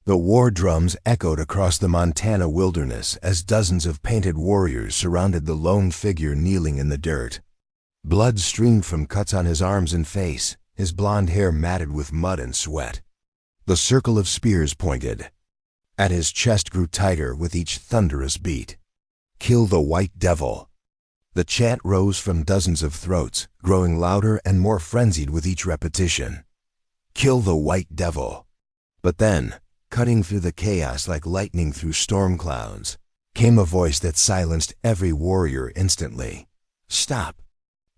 The war drums echoed across the Montana wilderness as dozens of painted warriors surrounded the lone figure kneeling in the dirt. Blood streamed from cuts on his arms and face, his blond hair matted with mud and sweat. The circle of spears pointed. At his chest grew tighter with each thunderous beat. "Kill the white devil." The chant rose from dozens of throats, growing louder and more frenzied with each repetition. "Kill the white devil." But then, cutting through the chaos like lightning through storm clouds, came a voice that silenced every warrior instantly. "Stop."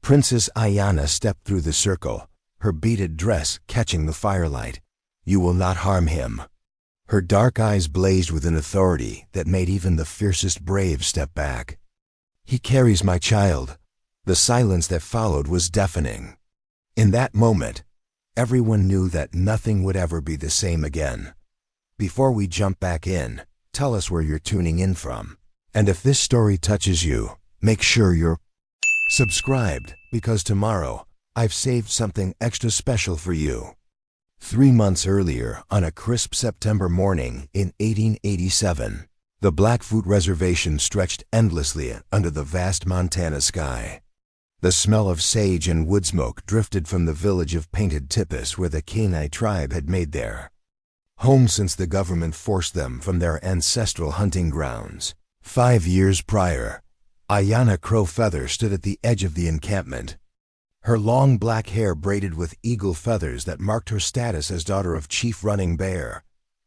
Princess Ayanna stepped through the circle, her beaded dress catching the firelight. "You will not harm him." Her dark eyes blazed with an authority that made even the fiercest brave step back. "He carries my child." The silence that followed was deafening. In that moment, everyone knew that nothing would ever be the same again. Before we jump back in, tell us where you're tuning in from. And if this story touches you, make sure you're subscribed, because tomorrow, I've saved something extra special for you. 3 months earlier, on a crisp September morning in 1887, the Blackfoot Reservation stretched endlessly under the vast Montana sky. The smell of sage and wood smoke drifted from the village of Painted Tippis where the Kenai tribe had made their home since the government forced them from their ancestral hunting grounds. 5 years prior, Ayanna Crow Feather stood at the edge of the encampment, her long black hair braided with eagle feathers that marked her status as daughter of Chief Running Bear.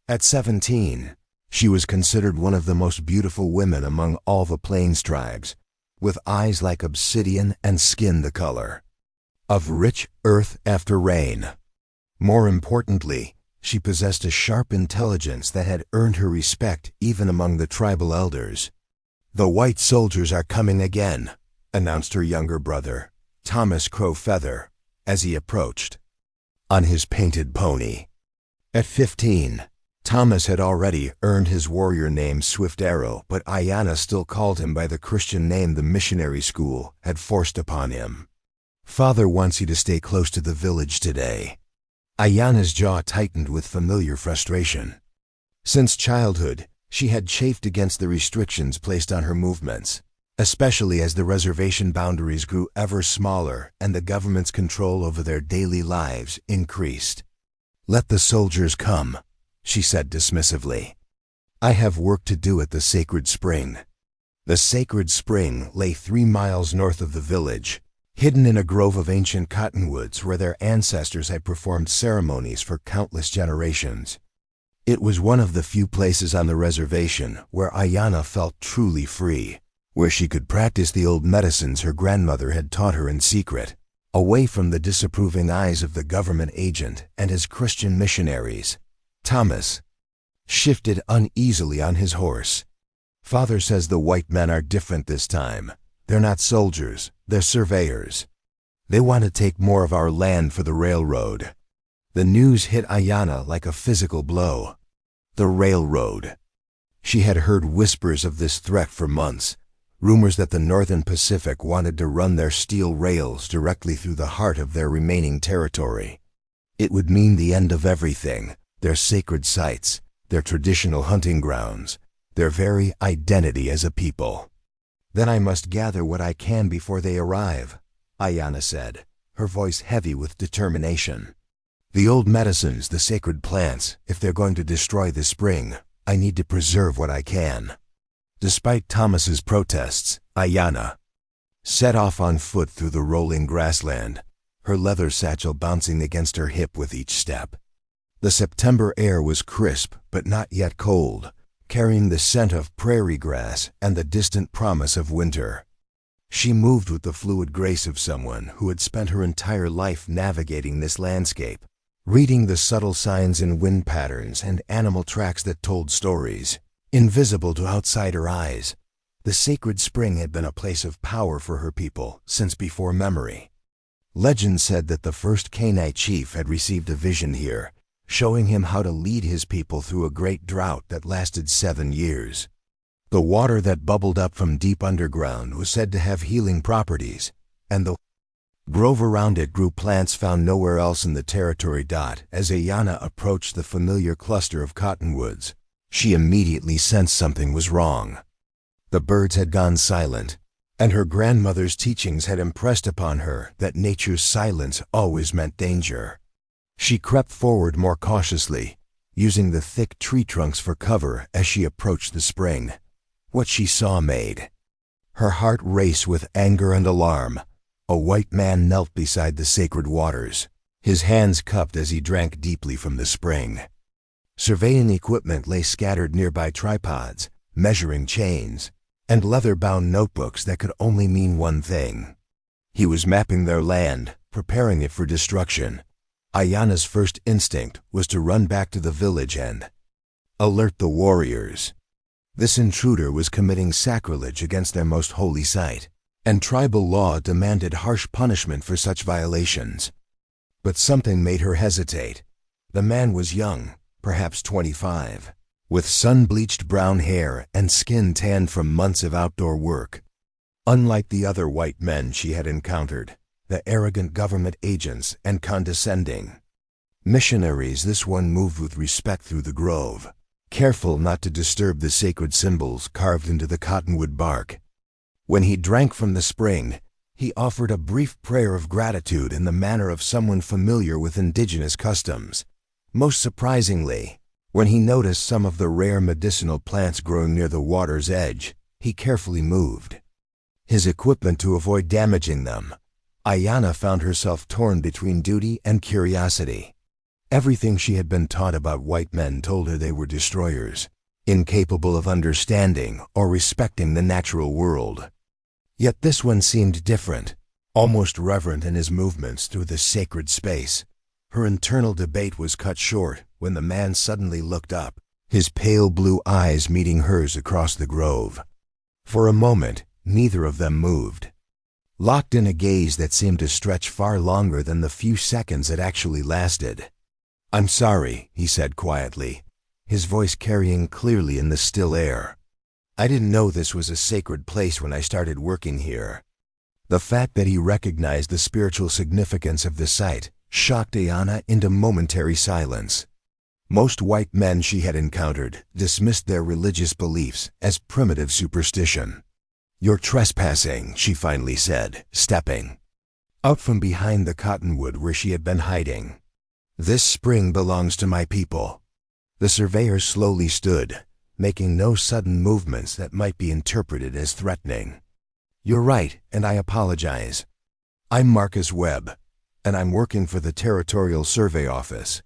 At 17, she was considered one of the most beautiful women among all the Plains tribes, with eyes like obsidian and skin the color of rich earth after rain. More importantly, she possessed a sharp intelligence that had earned her respect even among the tribal elders. "The white soldiers are coming again," announced her younger brother, Thomas Crow Feather, as he approached on his painted pony. At 15, Thomas had already earned his warrior name Swift Arrow, but Ayanna still called him by the Christian name the missionary school had forced upon him. "Father wants you to stay close to the village today." Ayanna's jaw tightened with familiar frustration. Since childhood, she had chafed against the restrictions placed on her movements, especially as the reservation boundaries grew ever smaller and the government's control over their daily lives increased. "Let the soldiers come," she said dismissively. "I have work to do at the sacred spring." The sacred spring lay 3 miles north of the village, hidden in a grove of ancient cottonwoods where their ancestors had performed ceremonies for countless generations. It was one of the few places on the reservation where Ayanna felt truly free, where she could practice the old medicines her grandmother had taught her in secret, away from the disapproving eyes of the government agent and his Christian missionaries. Thomas shifted uneasily on his horse. "Father says the white men are different this time. They're not soldiers, they're surveyors. They want to take more of our land for the railroad." The news hit Ayanna like a physical blow. The railroad. She had heard whispers of this threat for months, rumors that the Northern Pacific wanted to run their steel rails directly through the heart of their remaining territory. It would mean the end of everything, their sacred sites, their traditional hunting grounds, their very identity as a people. "Then I must gather what I can before they arrive," Ayanna said, her voice heavy with determination. "The old medicines, the sacred plants, if they're going to destroy the spring, I need to preserve what I can." Despite Thomas's protests, Ayanna set off on foot through the rolling grassland, her leather satchel bouncing against her hip with each step. The September air was crisp but not yet cold, carrying the scent of prairie grass and the distant promise of winter. She moved with the fluid grace of someone who had spent her entire life navigating this landscape, reading the subtle signs in wind patterns and animal tracks that told stories, invisible to outsider eyes. The sacred spring had been a place of power for her people since before memory. Legend said that the first Kenai chief had received a vision here, showing him how to lead his people through a great drought that lasted 7 years. The water that bubbled up from deep underground was said to have healing properties, and the Grove around it grew plants found nowhere else in the territory. As Ayanna approached the familiar cluster of cottonwoods, she immediately sensed something was wrong. The birds had gone silent, and her grandmother's teachings had impressed upon her that nature's silence always meant danger. She crept forward more cautiously, using the thick tree trunks for cover as she approached the spring. What she saw made her heart race with anger and alarm. A white man knelt beside the sacred waters, his hands cupped as he drank deeply from the spring. Surveying equipment lay scattered nearby: tripods, measuring chains, and leather-bound notebooks that could only mean one thing. He was mapping their land, preparing it for destruction. Ayanna's first instinct was to run back to the village and alert the warriors. This intruder was committing sacrilege against their most holy site, and tribal law demanded harsh punishment for such violations. But something made her hesitate. The man was young, perhaps 25, with sun-bleached brown hair and skin tanned from months of outdoor work. Unlike the other white men she had encountered, the arrogant government agents and condescending missionaries, this one moved with respect through the grove, careful not to disturb the sacred symbols carved into the cottonwood bark. When he drank from the spring, he offered a brief prayer of gratitude in the manner of someone familiar with indigenous customs. Most surprisingly, when he noticed some of the rare medicinal plants growing near the water's edge, he carefully moved his equipment to avoid damaging them. Ayanna found herself torn between duty and curiosity. Everything she had been taught about white men told her they were destroyers, incapable of understanding or respecting the natural world. Yet this one seemed different, almost reverent in his movements through the sacred space. Her internal debate was cut short when the man suddenly looked up, his pale blue eyes meeting hers across the grove. For a moment, neither of them moved, locked in a gaze that seemed to stretch far longer than the few seconds it actually lasted. "I'm sorry," he said quietly, his voice carrying clearly in the still air. "I didn't know this was a sacred place when I started working here." The fact that he recognized the spiritual significance of the site shocked Ayanna into momentary silence. Most white men she had encountered dismissed their religious beliefs as primitive superstition. "You're trespassing," she finally said, stepping out from behind the cottonwood where she had been hiding. "This spring belongs to my people." The surveyor slowly stood, making no sudden movements that might be interpreted as threatening. "You're right, and I apologize. I'm Marcus Webb, and I'm working for the Territorial Survey Office."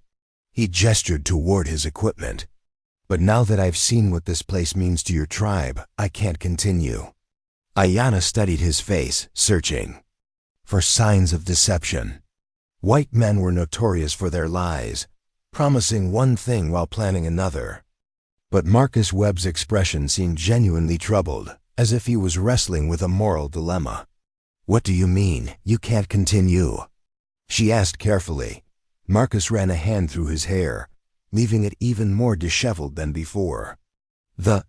He gestured toward his equipment. "But now that I've seen what this place means to your tribe, I can't continue." Ayanna studied his face, searching for signs of deception. White men were notorious for their lies, promising one thing while planning another. But Marcus Webb's expression seemed genuinely troubled, as if he was wrestling with a moral dilemma. "What do you mean, you can't continue?" she asked carefully. Marcus ran a hand through his hair, leaving it even more disheveled than before. "The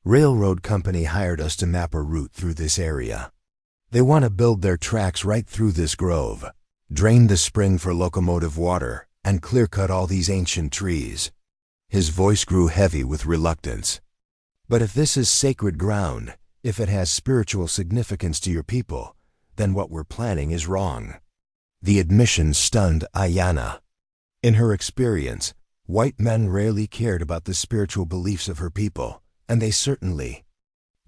railroad company hired us to map a route through this area. They want to build their tracks right through this grove, drain the spring for locomotive water, and clear-cut all these ancient trees." His voice grew heavy with reluctance. "But if this is sacred ground, if it has spiritual significance to your people, then what we're planning is wrong." The admission stunned Ayanna. In her experience, white men rarely cared about the spiritual beliefs of her people, and they certainly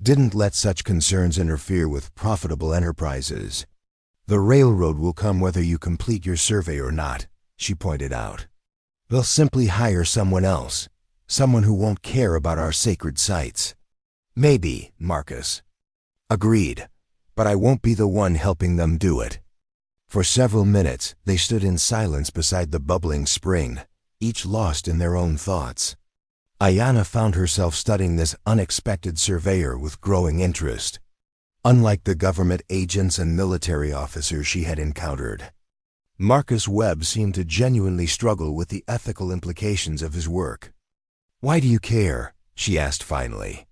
didn't let such concerns interfere with profitable enterprises. "The railroad will come whether you complete your survey or not," she pointed out. "They'll simply hire someone else, someone who won't care about our sacred sites." "Maybe," Marcus agreed, "but I won't be the one helping them do it." For several minutes, they stood in silence beside the bubbling spring, each lost in their own thoughts. Ayanna found herself studying this unexpected surveyor with growing interest. Unlike the government agents and military officers she had encountered, Marcus Webb seemed to genuinely struggle with the ethical implications of his work. "Why do you care?" she asked finally.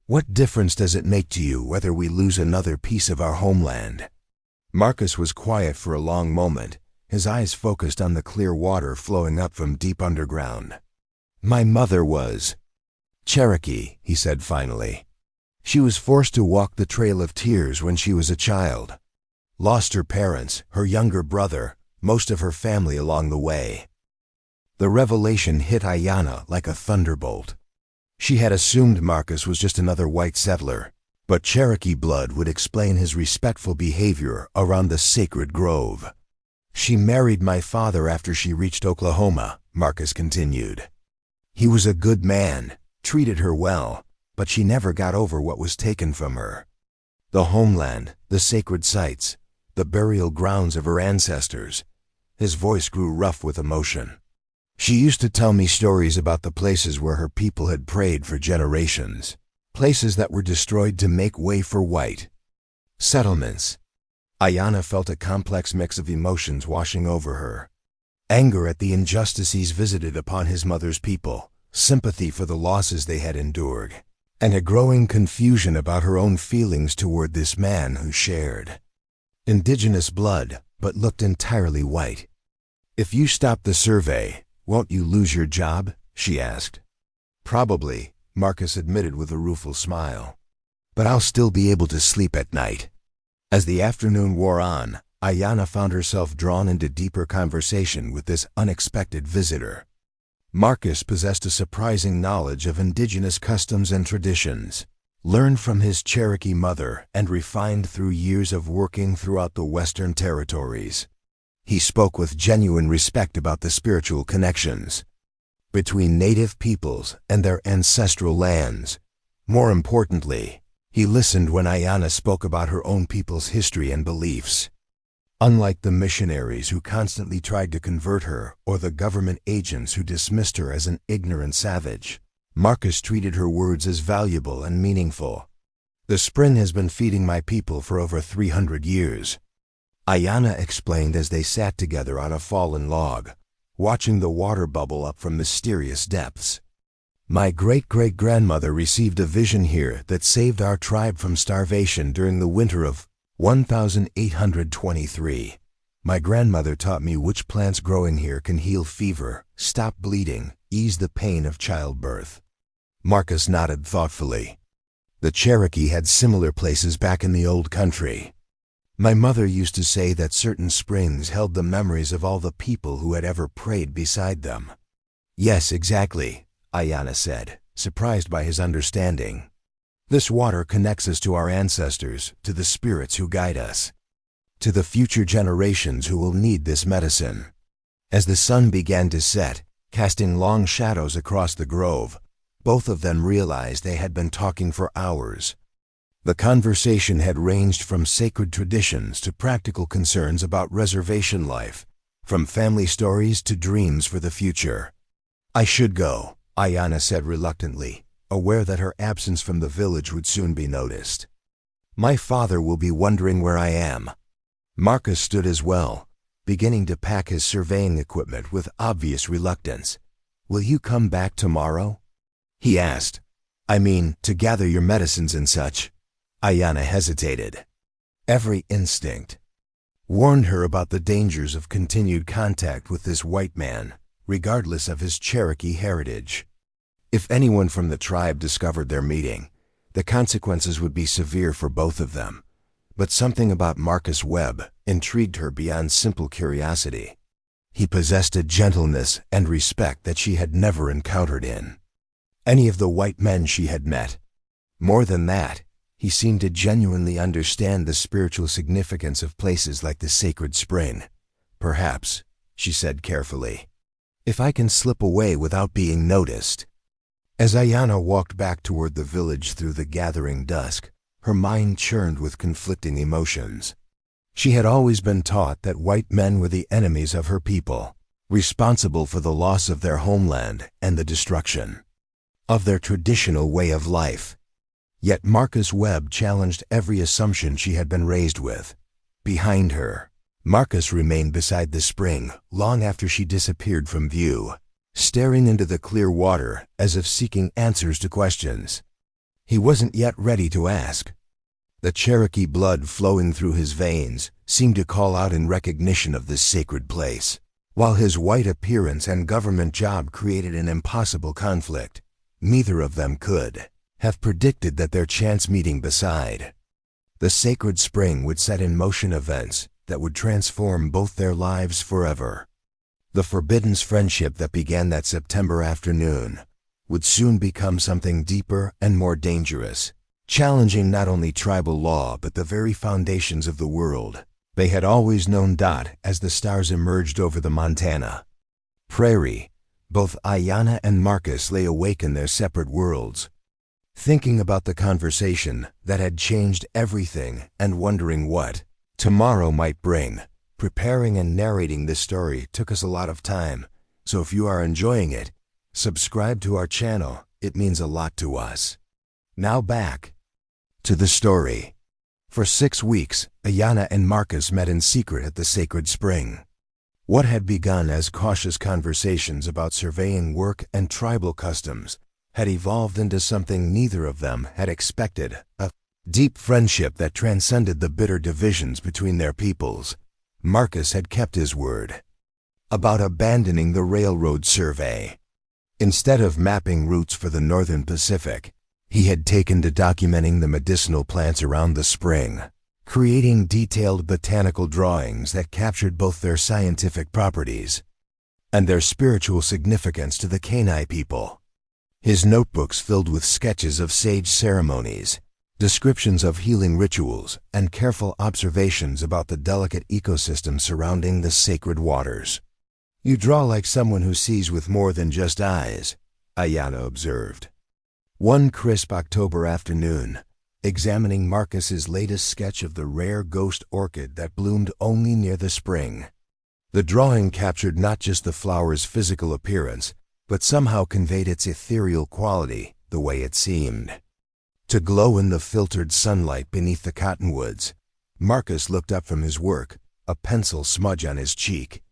"What difference does it make to you whether we lose another piece of our homeland?" Marcus was quiet for a long moment, his eyes focused on the clear water flowing up from deep underground. "My mother was Cherokee," he said finally. "She was forced to walk the Trail of Tears when she was a child. Lost her parents, her younger brother, most of her family along the way." The revelation hit Ayanna like a thunderbolt. She had assumed Marcus was just another white settler, but Cherokee blood would explain his respectful behavior around the sacred grove. "She married my father after she reached Oklahoma," Marcus continued. "He was a good man, treated her well, but she never got over what was taken from her. The homeland, the sacred sites, the burial grounds of her ancestors." His voice grew rough with emotion. "She used to tell me stories about the places where her people had prayed for generations, places that were destroyed to make way for white settlements." Ayanna felt a complex mix of emotions washing over her. Anger at the injustices visited upon his mother's people, sympathy for the losses they had endured, and a growing confusion about her own feelings toward this man who shared indigenous blood but looked entirely white. "If you stop the survey, won't you lose your job?" she asked. "Probably," Marcus admitted with a rueful smile. "But I'll still be able to sleep at night." As the afternoon wore on, Ayanna found herself drawn into deeper conversation with this unexpected visitor. Marcus possessed a surprising knowledge of indigenous customs and traditions, learned from his Cherokee mother and refined through years of working throughout the Western territories. He spoke with genuine respect about the spiritual connections between native peoples and their ancestral lands. More importantly, he listened when Ayanna spoke about her own people's history and beliefs. Unlike the missionaries who constantly tried to convert her or the government agents who dismissed her as an ignorant savage, Marcus treated her words as valuable and meaningful. "The spring has been feeding my people for over 300 years. Ayanna explained as they sat together on a fallen log, watching the water bubble up from mysterious depths. "My great-great-grandmother received a vision here that saved our tribe from starvation during the winter of 1823. My grandmother taught me which plants growing here can heal fever, stop bleeding, ease the pain of childbirth." Marcus nodded thoughtfully. The Cherokee had similar places back in the old country. "My mother used to say that certain springs held the memories of all the people who had ever prayed beside them." "Yes, exactly," Ayanna said, surprised by his understanding. "This water connects us to our ancestors, to the spirits who guide us, to the future generations who will need this medicine." As the sun began to set, casting long shadows across the grove, both of them realized they had been talking for hours. The conversation had ranged from sacred traditions to practical concerns about reservation life, from family stories to dreams for the future. "I should go," Ayanna said reluctantly, aware that her absence from the village would soon be noticed. "My father will be wondering where I am." Marcus stood as well, beginning to pack his surveying equipment with obvious reluctance. "Will you come back tomorrow?" he asked. "I mean, to gather your medicines and such." Ayanna hesitated. Every instinct warned her about the dangers of continued contact with this white man, regardless of his Cherokee heritage. If anyone from the tribe discovered their meeting, the consequences would be severe for both of them. But something about Marcus Webb intrigued her beyond simple curiosity. He possessed a gentleness and respect that she had never encountered in any of the white men she had met. More than that, he seemed to genuinely understand the spiritual significance of places like the sacred spring. "Perhaps," she said carefully, "if I can slip away without being noticed." As Ayanna walked back toward the village through the gathering dusk, her mind churned with conflicting emotions. She had always been taught that white men were the enemies of her people, responsible for the loss of their homeland and the destruction of their traditional way of life. Yet Marcus Webb challenged every assumption she had been raised with. Behind her, Marcus remained beside the spring long after she disappeared from view, staring into the clear water as if seeking answers to questions he wasn't yet ready to ask. The Cherokee blood flowing through his veins seemed to call out in recognition of this sacred place. While his white appearance and government job created an impossible conflict, neither of them could have predicted that their chance meeting beside the sacred spring would set in motion events that would transform both their lives forever. The forbidden friendship that began that September afternoon would soon become something deeper and more dangerous, challenging not only tribal law but the very foundations of the world they had always known. As the stars emerged over the Montana prairie, both Ayanna and Marcus lay awake in their separate worlds, thinking about the conversation that had changed everything and wondering what tomorrow might bring. Preparing and narrating this story took us a lot of time, so if you are enjoying it, subscribe to our channel. It means a lot to us. Now back to the story. For 6 weeks, Ayanna and Marcus met in secret at the sacred spring. What had begun as cautious conversations about surveying work and tribal customs had evolved into something neither of them had expected, a deep friendship that transcended the bitter divisions between their peoples. Marcus had kept his word about abandoning the railroad survey. Instead of mapping routes for the Northern Pacific, he had taken to documenting the medicinal plants around the spring, creating detailed botanical drawings that captured both their scientific properties and their spiritual significance to the Kenai people. His notebooks filled with sketches of sage ceremonies, descriptions of healing rituals, and careful observations about the delicate ecosystem surrounding the sacred waters. "You draw like someone who sees with more than just eyes," Ayanna observed. One crisp October afternoon, examining Marcus's latest sketch of the rare ghost orchid that bloomed only near the spring. The drawing captured not just the flower's physical appearance, but somehow conveyed its ethereal quality, the way it seemed to glow in the filtered sunlight beneath the cottonwoods. Marcus looked up from his work, a pencil smudge on his cheek.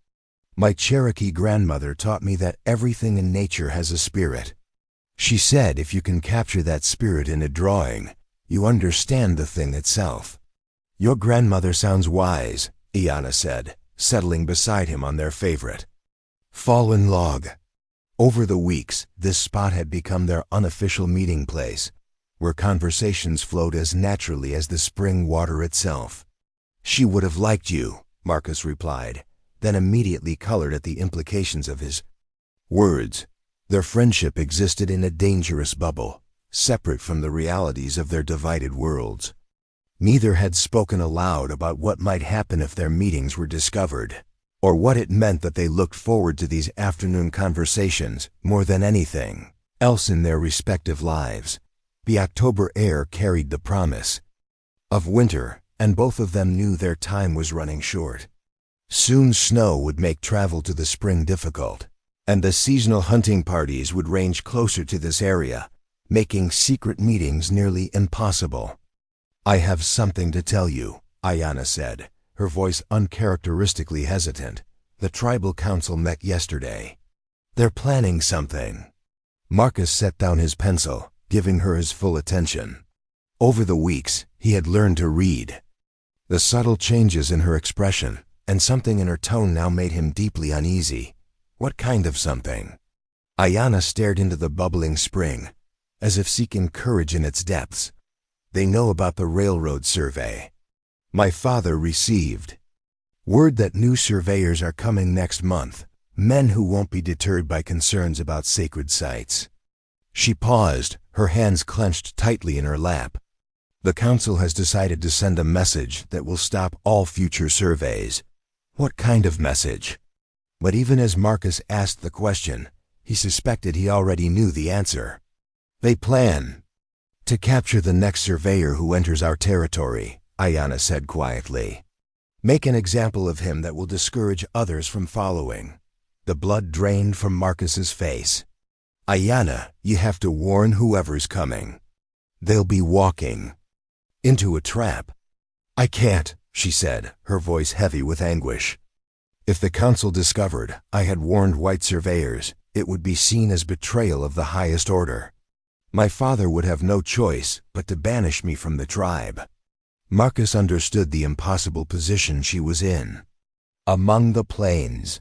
"My Cherokee grandmother taught me that everything in nature has a spirit. She said if you can capture that spirit in a drawing, you understand the thing itself." "Your grandmother sounds wise," Ayanna said, settling beside him on their favorite fallen log. Over the weeks, this spot had become their unofficial meeting place, where conversations flowed as naturally as the spring water itself. "She would have liked you," Marcus replied, then immediately colored at the implications of his words. Their friendship existed in a dangerous bubble, separate from the realities of their divided worlds. Neither had spoken aloud about what might happen if their meetings were discovered, or what it meant that they looked forward to these afternoon conversations more than anything else in their respective lives. The October air carried the promise of winter, and both of them knew their time was running short. Soon snow would make travel to the spring difficult, and the seasonal hunting parties would range closer to this area, making secret meetings nearly impossible. "I have something to tell you," Ayanna said, her voice uncharacteristically hesitant. "The tribal council met yesterday. They're planning something." Marcus set down his pencil, giving her his full attention. Over the weeks, he had learned to read the subtle changes in her expression, and something in her tone now made him deeply uneasy. "What kind of something?" Ayanna stared into the bubbling spring, as if seeking courage in its depths. "They know about the railroad survey. My father received word that new surveyors are coming next month, men who won't be deterred by concerns about sacred sites." She paused, her hands clenched tightly in her lap. "The council has decided to send a message that will stop all future surveys." What kind of message? But even as Marcus asked the question, he suspected he already knew the answer. "They plan to capture the next surveyor who enters our territory," Ayanna said quietly. "Make an example of him that will discourage others from following." The blood drained from Marcus's face. "Ayanna, you have to warn whoever's coming. They'll be walking into a trap." "I can't," she said, her voice heavy with anguish. "If the council discovered I had warned white surveyors, it would be seen as betrayal of the highest order. My father would have no choice but to banish me from the tribe." Marcus understood the impossible position she was in. Among the plains,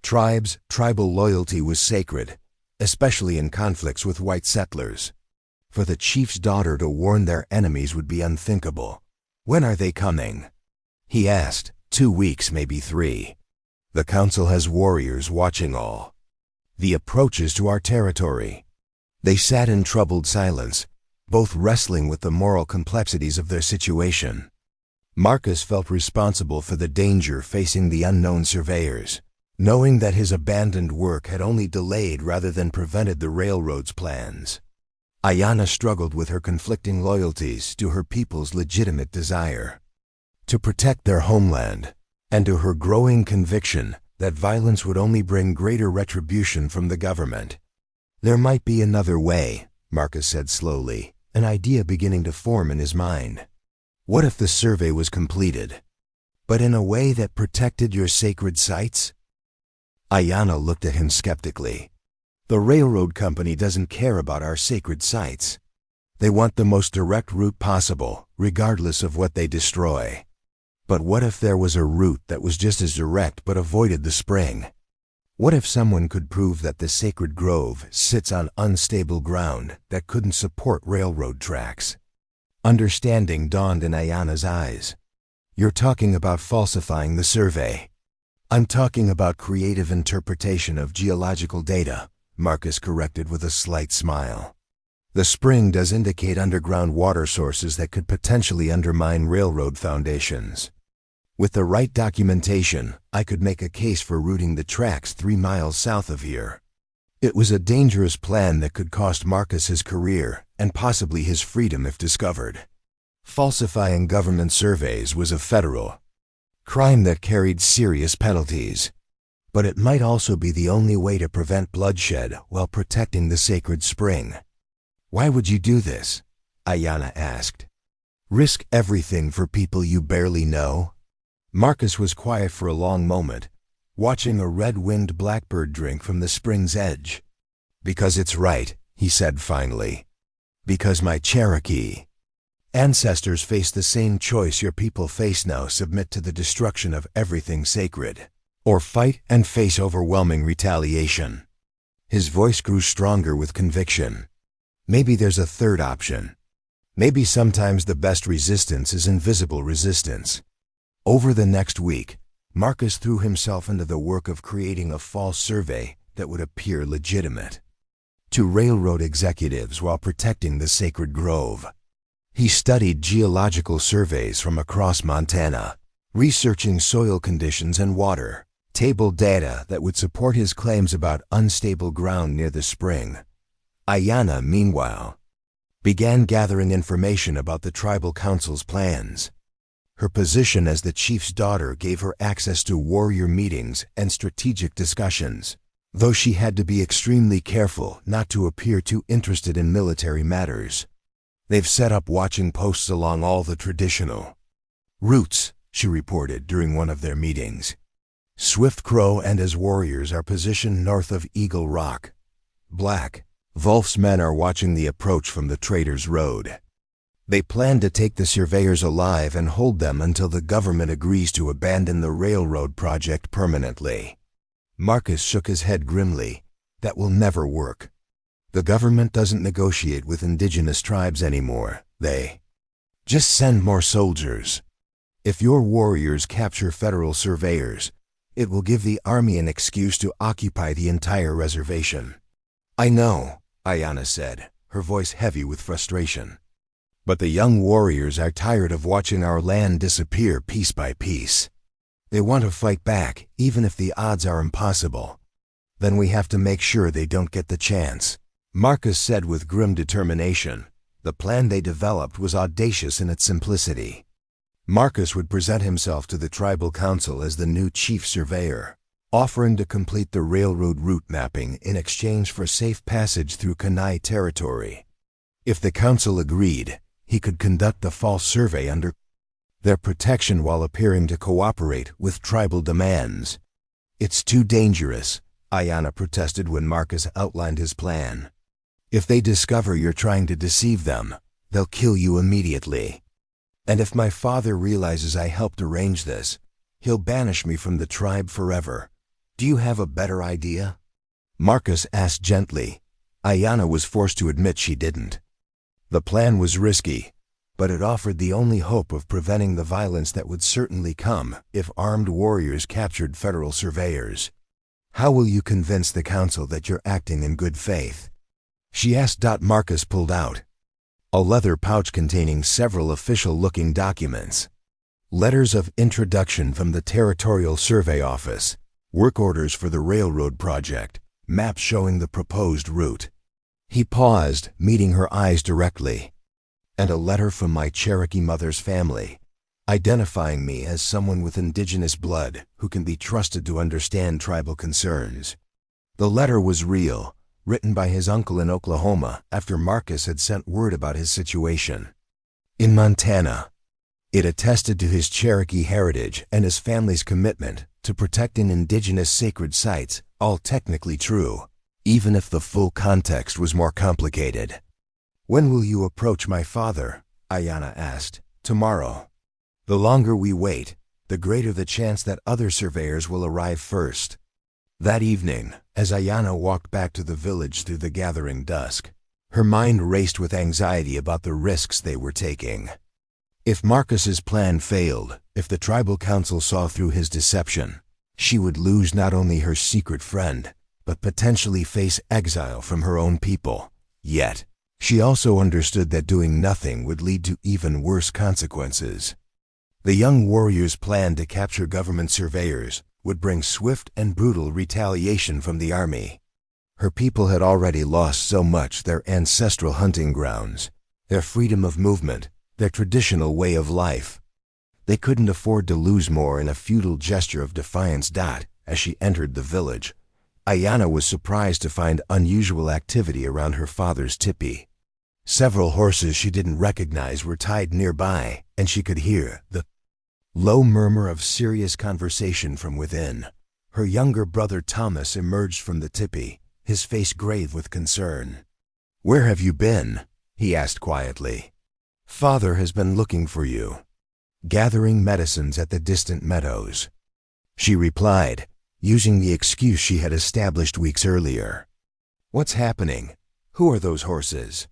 tribal loyalty was sacred, especially in conflicts with white settlers. For the chief's daughter to warn their enemies would be unthinkable. "When are they coming?" he asked. 2 weeks, maybe 3. The council has warriors watching all the approaches to our territory. They sat in troubled silence, both wrestling with the moral complexities of their situation. Marcus felt responsible for the danger facing the unknown surveyors, knowing that his abandoned work had only delayed rather than prevented the railroad's plans. Ayanna struggled with her conflicting loyalties to her people's legitimate desire to protect their homeland, and to her growing conviction that violence would only bring greater retribution from the government. "There might be another way," Marcus said slowly, an idea beginning to form in his mind. "What if the survey was completed, but in a way that protected your sacred sites?" Ayanna looked at him skeptically. "The railroad company doesn't care about our sacred sites. They want the most direct route possible, regardless of what they destroy. But what if there was a route that was just as direct but avoided the spring? What if someone could prove that the sacred grove sits on unstable ground that couldn't support railroad tracks?" Understanding dawned in Ayanna's eyes. "You're talking about falsifying the survey." "I'm talking about creative interpretation of geological data," Marcus corrected with a slight smile. "The spring does indicate underground water sources that could potentially undermine railroad foundations. With the right documentation, I could make a case for routing the tracks 3 miles south of here." It was a dangerous plan that could cost Marcus his career and possibly his freedom if discovered. Falsifying government surveys was a federal crime that carried serious penalties. But it might also be the only way to prevent bloodshed while protecting the sacred spring. "Why would you do this?" Ayanna asked. "Risk everything for people you barely know?" Marcus was quiet for a long moment, watching a red-winged blackbird drink from the spring's edge. "Because it's right," he said finally. "Because my Cherokee ancestors faced the same choice your people face now: submit to the destruction of everything sacred, or fight and face overwhelming retaliation." His voice grew stronger with conviction. "Maybe there's a third option. Maybe sometimes the best resistance is invisible resistance." Over the next week, Marcus threw himself into the work of creating a false survey that would appear legitimate to railroad executives while protecting the sacred grove. He studied geological surveys from across Montana, researching soil conditions and water table data that would support his claims about unstable ground near the spring. Ayanna, meanwhile, began gathering information about the tribal council's plans. Her position as the chief's daughter gave her access to warrior meetings and strategic discussions, though she had to be extremely careful not to appear too interested in military matters. "They've set up watching posts along all the traditional routes," she reported during one of their meetings. "Swift Crow and his warriors are positioned north of Eagle Rock. Black Wolf's men are watching the approach from the Traders Road. They plan to take the surveyors alive and hold them until the government agrees to abandon the railroad project permanently." Marcus shook his head grimly. "That will never work. The government doesn't negotiate with indigenous tribes anymore. They just send more soldiers. If your warriors capture federal surveyors, it will give the army an excuse to occupy the entire reservation." "I know," Ayanna said, her voice heavy with frustration. "But the young warriors are tired of watching our land disappear piece by piece. They want to fight back, even if the odds are impossible. Then we have to make sure they don't get the chance," Marcus said with grim determination. The plan they developed was audacious in its simplicity. Marcus would present himself to the tribal council as the new chief surveyor, offering to complete the railroad route mapping in exchange for safe passage through Kenai territory. If the council agreed, he could conduct the false survey under their protection while appearing to cooperate with tribal demands. "It's too dangerous," Ayanna protested when Marcus outlined his plan. "If they discover you're trying to deceive them, they'll kill you immediately." And if my father realizes I helped arrange this, he'll banish me from the tribe forever. Do you have a better idea?" Marcus asked gently. Ayanna was forced to admit she didn't. The plan was risky, but it offered the only hope of preventing the violence that would certainly come if armed warriors captured federal surveyors. "How will you convince the council that you're acting in good faith?" she asked. Marcus pulled out a leather pouch containing several official-looking documents. Letters of introduction from the Territorial Survey Office, work orders for the railroad project, maps showing the proposed route. He paused, meeting her eyes directly. "And a letter from my Cherokee mother's family, identifying me as someone with indigenous blood who can be trusted to understand tribal concerns." The letter was real, written by his uncle in Oklahoma after Marcus had sent word about his situation in Montana. It attested to his Cherokee heritage and his family's commitment to protecting indigenous sacred sites, all technically true, even if the full context was more complicated. "When will you approach my father?" Ayanna asked. "Tomorrow. The longer we wait, the greater the chance that other surveyors will arrive first." That evening, as Ayanna walked back to the village through the gathering dusk, her mind raced with anxiety about the risks they were taking. If Marcus's plan failed, if the tribal council saw through his deception, she would lose not only her secret friend, but potentially face exile from her own people. Yet, she also understood that doing nothing would lead to even worse consequences. The young warriors' plan to capture government surveyors would bring swift and brutal retaliation from the army. Her people had already lost so much: their ancestral hunting grounds, their freedom of movement, their traditional way of life. They couldn't afford to lose more in a futile gesture of defiance. As she entered the village, Ayanna was surprised to find unusual activity around her father's tipi. Several horses she didn't recognize were tied nearby, and she could hear the low murmur of serious conversation from within. Her younger brother Thomas emerged from the tipi, his face grave with concern. "Where have you been?" he asked quietly. "Father has been looking for you." "Gathering medicines at the distant meadows," she replied, using the excuse she had established weeks earlier. "What's happening? Who are those horses?"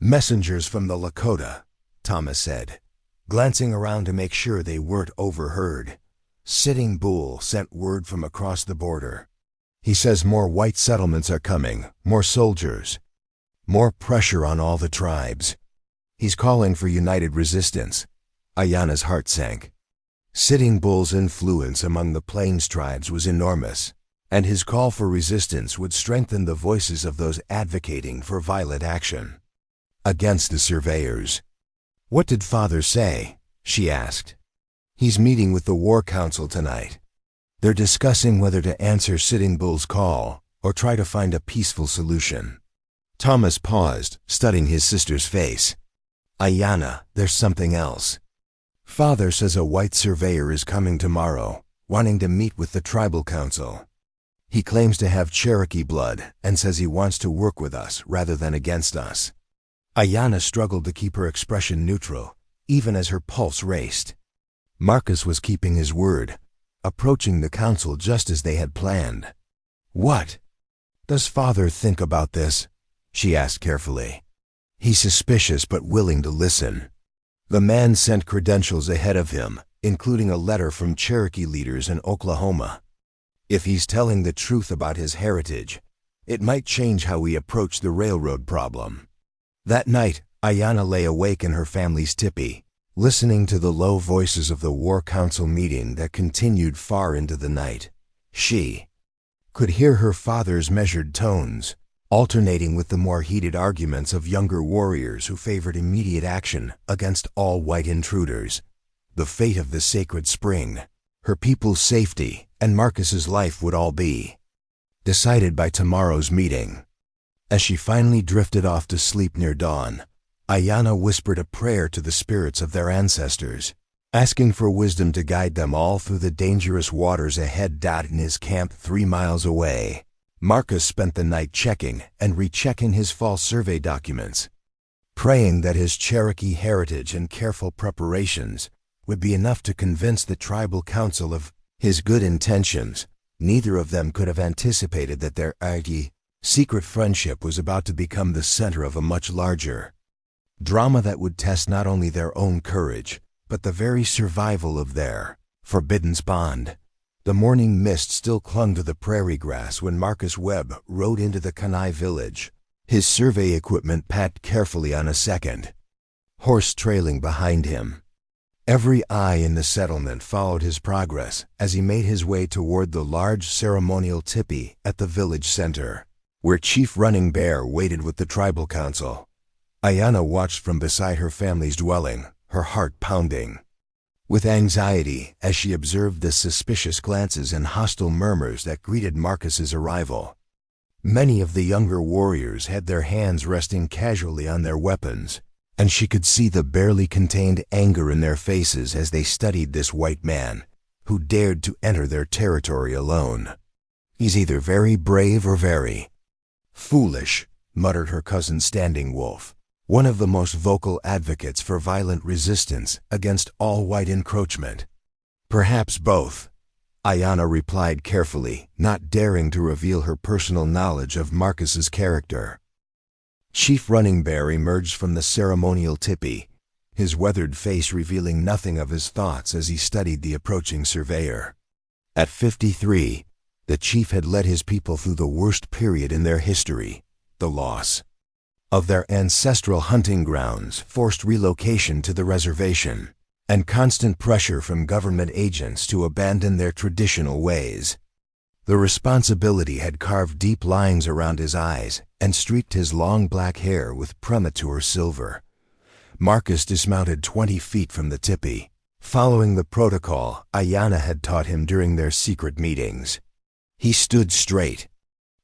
"Messengers from the Lakota," Thomas said, glancing around to make sure they weren't overheard. "Sitting Bull sent word from across the border. He says more white settlements are coming, more soldiers, more pressure on all the tribes. He's calling for united resistance." Ayanna's heart sank. Sitting Bull's influence among the Plains tribes was enormous, and his call for resistance would strengthen the voices of those advocating for violent action against the surveyors. "What did Father say?" she asked. "He's meeting with the War Council tonight. They're discussing whether to answer Sitting Bull's call or try to find a peaceful solution." Thomas paused, studying his sister's face. "Ayanna, there's something else. Father says a white surveyor is coming tomorrow, wanting to meet with the tribal council. He claims to have Cherokee blood and says he wants to work with us rather than against us." Ayanna struggled to keep her expression neutral, even as her pulse raced. Marcus was keeping his word, approaching the council just as they had planned. "What does Father think about this?" she asked carefully. "He's suspicious but willing to listen." The man sent credentials ahead of him, including a letter from Cherokee leaders in Oklahoma. If he's telling the truth about his heritage, it might change how we approach the railroad problem. That night, Ayanna lay awake in her family's tipi, listening to the low voices of the War Council meeting that continued far into the night. She could hear her father's measured tones, alternating with the more heated arguments of younger warriors who favored immediate action against all white intruders. The fate of the sacred spring, her people's safety, and Marcus's life would all be decided by tomorrow's meeting. As she finally drifted off to sleep near dawn, Ayanna whispered a prayer to the spirits of their ancestors, asking for wisdom to guide them all through the dangerous waters ahead. In his camp 3 miles away, Marcus spent the night checking and rechecking his fall survey documents. praying that his Cherokee heritage and careful preparations would be enough to convince the tribal council of his good intentions. Neither of them could have anticipated that their secret friendship was about to become the center of a much larger drama that would test not only their own courage, but the very survival of their forbidden bond. The morning mist still clung to the prairie grass when Marcus Webb rode into the Kenai village, his survey equipment packed carefully on a second horse trailing behind him. Every eye in the settlement followed his progress as he made his way toward the large ceremonial tipi at the village center, where Chief Running Bear waited with the tribal council. Ayanna watched from beside her family's dwelling, her heart pounding with anxiety as she observed the suspicious glances and hostile murmurs that greeted Marcus's arrival. Many of the younger warriors had their hands resting casually on their weapons, and she could see the barely contained anger in their faces as they studied this white man who dared to enter their territory alone. "He's either very brave or very foolish," muttered her cousin Standing Wolf, one of the most vocal advocates for violent resistance against all white encroachment. "Perhaps both," Ayanna replied carefully, not daring to reveal her personal knowledge of Marcus's character. Chief Running Bear emerged from the ceremonial tipi, his weathered face revealing nothing of his thoughts as he studied the approaching surveyor. At 53, the chief had led his people through the worst period in their history, the loss of their ancestral hunting grounds, forced relocation to the reservation, and constant pressure from government agents to abandon their traditional ways. The responsibility had carved deep lines around his eyes and streaked his long black hair with premature silver. Marcus dismounted 20 feet from the tipi, following the protocol Ayanna had taught him during their secret meetings. He stood straight,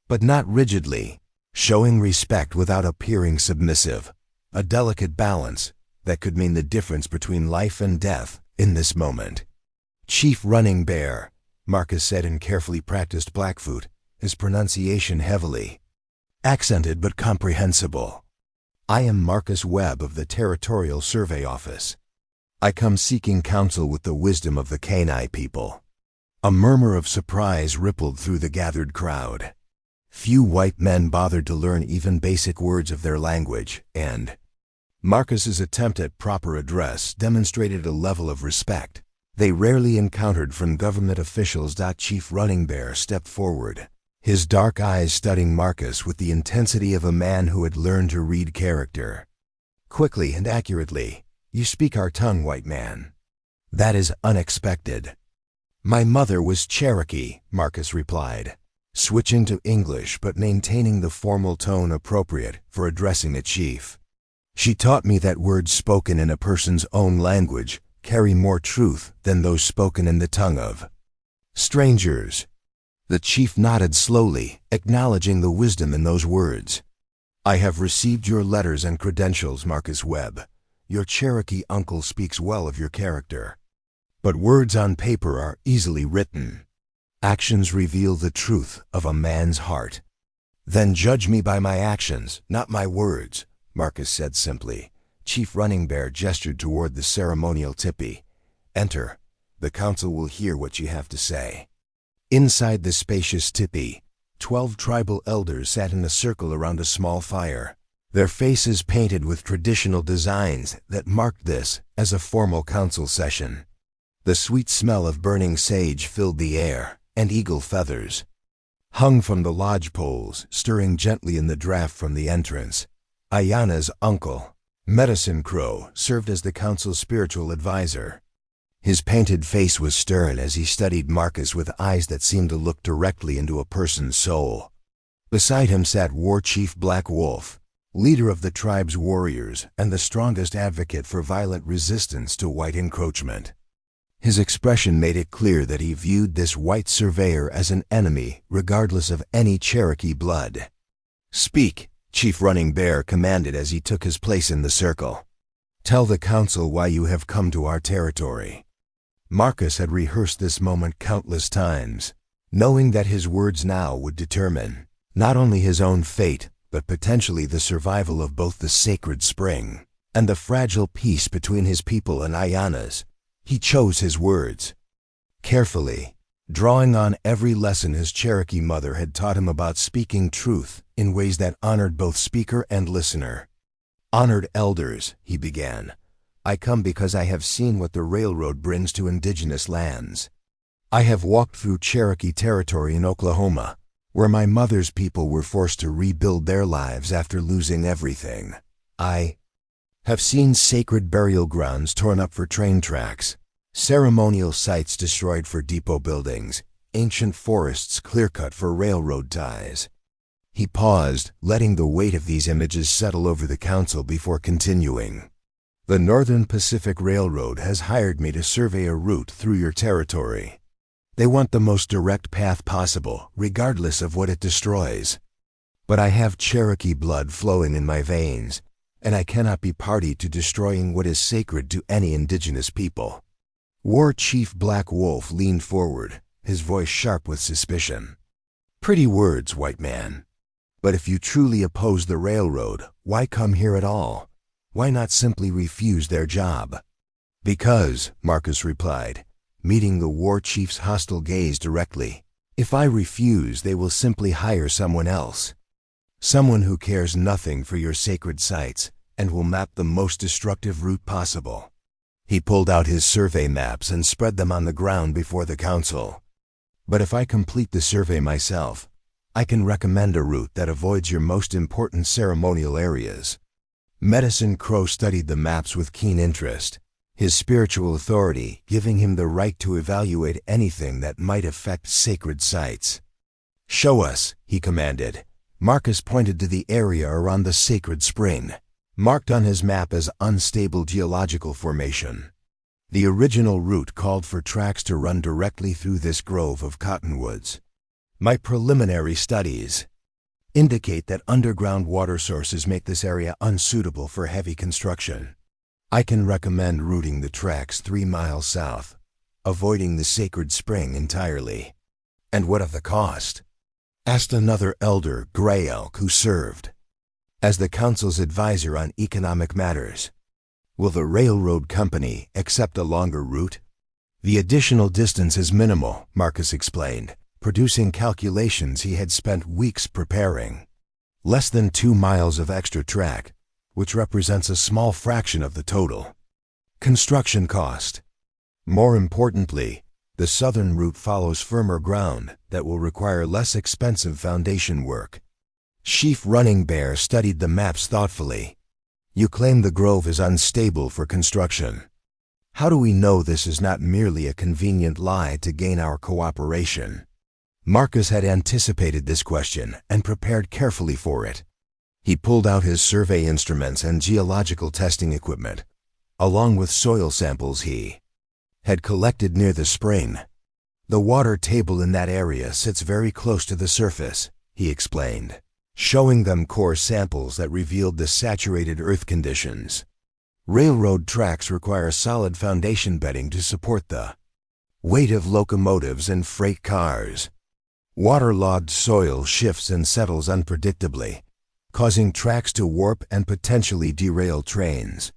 but not rigidly, showing respect without appearing submissive, a delicate balance that could mean the difference between life and death in this moment. "Chief Running Bear," Marcus said in carefully practiced Blackfoot, his pronunciation heavily accented but comprehensible. "I am Marcus Webb of the Territorial Survey Office. I come seeking counsel with the wisdom of the Kenai people." A murmur of surprise rippled through the gathered crowd. Few white men bothered to learn even basic words of their language, and Marcus's attempt at proper address demonstrated a level of respect they rarely encountered from government officials. Chief Running Bear stepped forward, his dark eyes studying Marcus with the intensity of a man who had learned to read character. "Quickly and accurately, you speak our tongue, white man. That is unexpected." "My mother was Cherokee," Marcus replied, switching to English but maintaining the formal tone appropriate for addressing a chief. "She taught me that words spoken in a person's own language carry more truth than those spoken in the tongue of strangers." The chief nodded slowly, acknowledging the wisdom in those words. "I have received your letters and credentials, Marcus Webb. Your Cherokee uncle speaks well of your character. But words on paper are easily written. Actions reveal the truth of a man's heart." "Then judge me by my actions, not my words," Marcus said simply. Chief Running Bear gestured toward the ceremonial tipi. "Enter. The council will hear what you have to say." Inside the spacious tipi, 12 tribal elders sat in a circle around a small fire, their faces painted with traditional designs that marked this as a formal council session. The sweet smell of burning sage filled the air, and eagle feathers hung from the lodge poles, stirring gently in the draft from the entrance. Ayanna's uncle, Medicine Crow, served as the council's spiritual advisor. His painted face was stern as he studied Marcus with eyes that seemed to look directly into a person's soul. Beside him sat War Chief Black Wolf, leader of the tribe's warriors and the strongest advocate for violent resistance to white encroachment. His expression made it clear that he viewed this white surveyor as an enemy, regardless of any Cherokee blood. "Speak," Chief Running Bear commanded as he took his place in the circle. "Tell the council why you have come to our territory." Marcus had rehearsed this moment countless times, knowing that his words now would determine not only his own fate, but potentially the survival of both the sacred spring and the fragile peace between his people and Ayana's. He chose his words carefully, drawing on every lesson his Cherokee mother had taught him about speaking truth in ways that honored both speaker and listener. "Honored elders," he began, "I come because I have seen what the railroad brings to indigenous lands. I have walked through Cherokee territory in Oklahoma, where my mother's people were forced to rebuild their lives after losing everything. I have seen sacred burial grounds torn up for train tracks, ceremonial sites destroyed for depot buildings, ancient forests clear-cut for railroad ties." He paused, letting the weight of these images settle over the council before continuing. "The Northern Pacific Railroad has hired me to survey a route through your territory. They want the most direct path possible, regardless of what it destroys. But I have Cherokee blood flowing in my veins, and I cannot be party to destroying what is sacred to any indigenous people." War Chief Black Wolf leaned forward, his voice sharp with suspicion. "Pretty words, white man. But if you truly oppose the railroad, why come here at all? Why not simply refuse their job?" "Because," Marcus replied, meeting the war chief's hostile gaze directly, "if I refuse, they will simply hire someone else. Someone who cares nothing for your sacred sites and will map the most destructive route possible." He pulled out his survey maps and spread them on the ground before the council. "But if I complete the survey myself, I can recommend a route that avoids your most important ceremonial areas." Medicine Crow studied the maps with keen interest, his spiritual authority giving him the right to evaluate anything that might affect sacred sites. "Show us," he commanded. Marcus pointed to the area around the sacred spring, marked on his map as unstable geological formation. The original route called for tracks to run directly through this grove of cottonwoods. "My preliminary studies indicate that underground water sources make this area unsuitable for heavy construction. I can recommend routing the tracks 3 miles south, avoiding the sacred spring entirely." "And what of the cost?" asked another elder, Gray Elk, who served as the council's advisor on economic matters. "Will the railroad company accept a longer route?" "The additional distance is minimal," Marcus explained, producing calculations he had spent weeks preparing. "Less than 2 miles of extra track, which represents a small fraction of the total construction cost. More importantly, the southern route follows firmer ground that will require less expensive foundation work." Chief Running Bear studied the maps thoughtfully. "You claim the grove is unstable for construction. How do we know this is not merely a convenient lie to gain our cooperation?" Marcus had anticipated this question and prepared carefully for it. He pulled out his survey instruments and geological testing equipment, along with soil samples he had collected near the spring. "The water table in that area sits very close to the surface," he explained, showing them core samples that revealed the saturated earth conditions. "Railroad tracks require solid foundation bedding to support the weight of locomotives and freight cars. Waterlogged soil shifts and settles unpredictably, causing tracks to warp and potentially derail trains."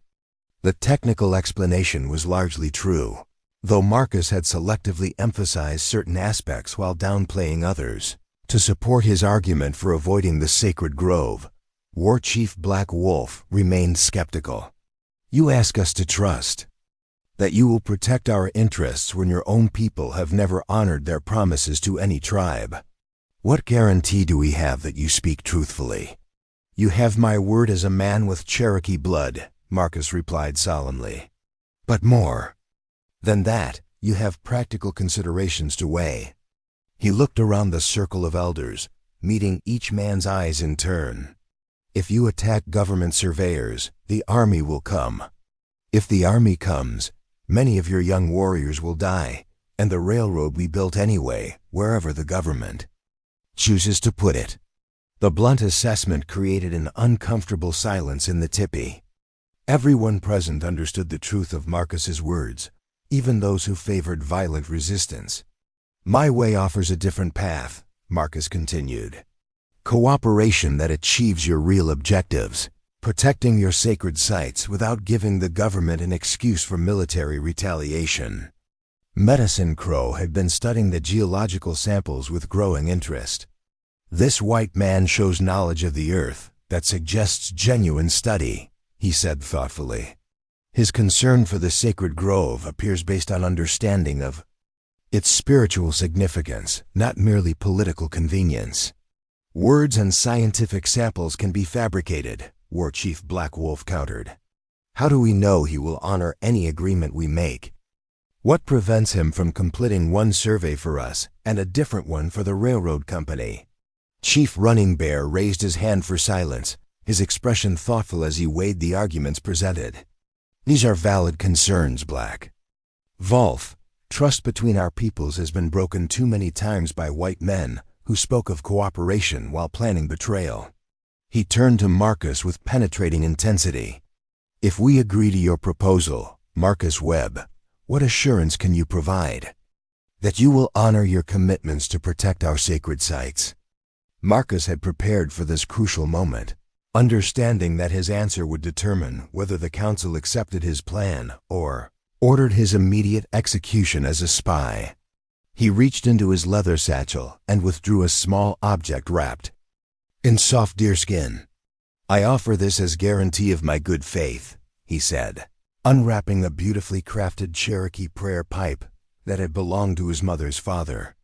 The technical explanation was largely true, though Marcus had selectively emphasized certain aspects while downplaying others. To support his argument for avoiding the sacred grove, War Chief Black Wolf remained skeptical. "You ask us to trust that you will protect our interests when your own people have never honored their promises to any tribe. What guarantee do we have that you speak truthfully?" "You have my word as a man with Cherokee blood," Marcus replied solemnly. "But more than that, you have practical considerations to weigh." He looked around the circle of elders, meeting each man's eyes in turn. "If you attack government surveyors, the army will come. If the army comes, many of your young warriors will die, and the railroad we built anyway, wherever the government chooses to put it." The blunt assessment created an uncomfortable silence in the tipi. Everyone present understood the truth of Marcus's words, even those who favored violent resistance. "My way offers a different path," Marcus continued. Cooperation that achieves your real objectives, protecting your sacred sites without giving the government an excuse for military retaliation. Medicine Crow had been studying the geological samples with growing interest. "This white man shows knowledge of the earth that suggests genuine study," he said thoughtfully. "His concern for the sacred grove appears based on understanding of its spiritual significance, not merely political convenience." "Words and scientific samples can be fabricated," War Chief Black Wolf countered. "How do we know he will honor any agreement we make? What prevents him from completing one survey for us and a different one for the railroad company?" Chief Running Bear raised his hand for silence, his expression thoughtful as he weighed the arguments presented. "These are valid concerns, Black Wolf. Trust between our peoples has been broken too many times by white men who spoke of cooperation while planning betrayal." He turned to Marcus with penetrating intensity. "If we agree to your proposal, Marcus Webb, what assurance can you provide that you will honor your commitments to protect our sacred sites?" Marcus had prepared for this crucial moment, understanding that his answer would determine whether the council accepted his plan or ordered his immediate execution as a spy. He reached into his leather satchel and withdrew a small object wrapped in soft deerskin. "I offer this as guarantee of my good faith," he said, unwrapping the beautifully crafted Cherokee prayer pipe that had belonged to his mother's father.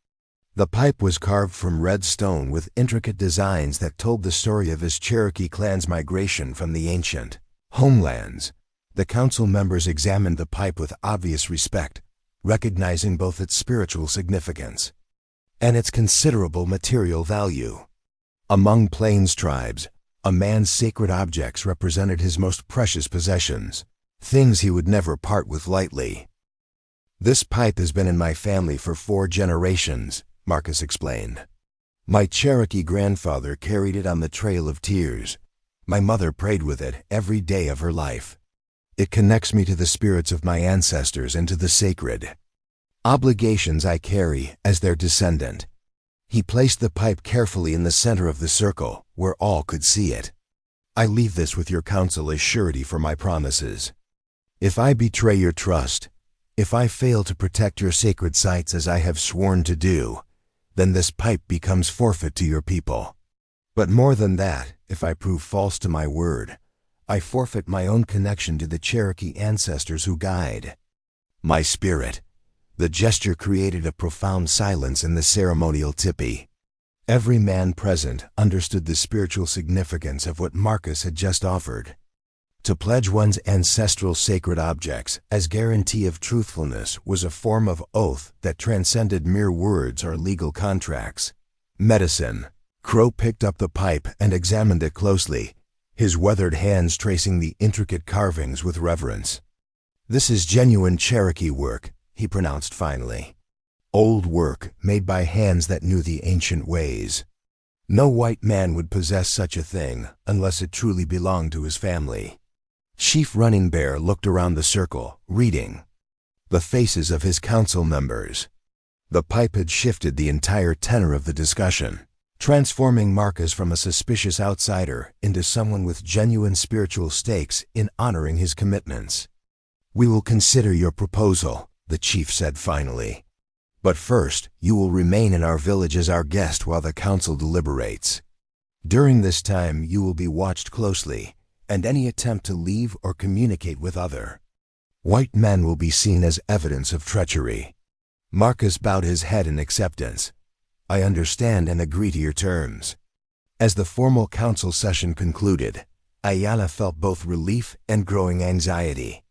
The pipe was carved from red stone with intricate designs that told the story of his Cherokee clan's migration from the ancient homelands. The council members examined the pipe with obvious respect, recognizing both its spiritual significance and its considerable material value. Among Plains tribes, a man's sacred objects represented his most precious possessions, things he would never part with lightly. "This pipe has been in my family for 4 generations, Marcus explained. "My Cherokee grandfather carried it on the Trail of Tears. My mother prayed with it every day of her life. It connects me to the spirits of my ancestors and to the sacred obligations I carry as their descendant." He placed the pipe carefully in the center of the circle, where all could see it. "I leave this with your council as surety for my promises. If I betray your trust, if I fail to protect your sacred sites as I have sworn to do, then this pipe becomes forfeit to your people. But more than that, if I prove false to my word, I forfeit my own connection to the Cherokee ancestors who guide my spirit." The gesture created a profound silence in the ceremonial tipi. Every man present understood the spiritual significance of what Marcus had just offered. To pledge one's ancestral sacred objects as guarantee of truthfulness was a form of oath that transcended mere words or legal contracts. Medicine Crow picked up the pipe and examined it closely, his weathered hands tracing the intricate carvings with reverence. "This is genuine Cherokee work," he pronounced finally. "Old work made by hands that knew the ancient ways. No white man would possess such a thing unless it truly belonged to his family." Chief Running Bear looked around the circle, reading the faces of his council members. The pipe had shifted the entire tenor of the discussion, transforming Marcus from a suspicious outsider into someone with genuine spiritual stakes in honoring his commitments. "We will consider your proposal," the chief said finally. "But first, you will remain in our village as our guest while the council deliberates. During this time, you will be watched closely, and any attempt to leave or communicate with other white men will be seen as evidence of treachery." Marcus bowed his head in acceptance. "I understand and agree to your terms." As the formal council session concluded, Ayala felt both relief and growing anxiety.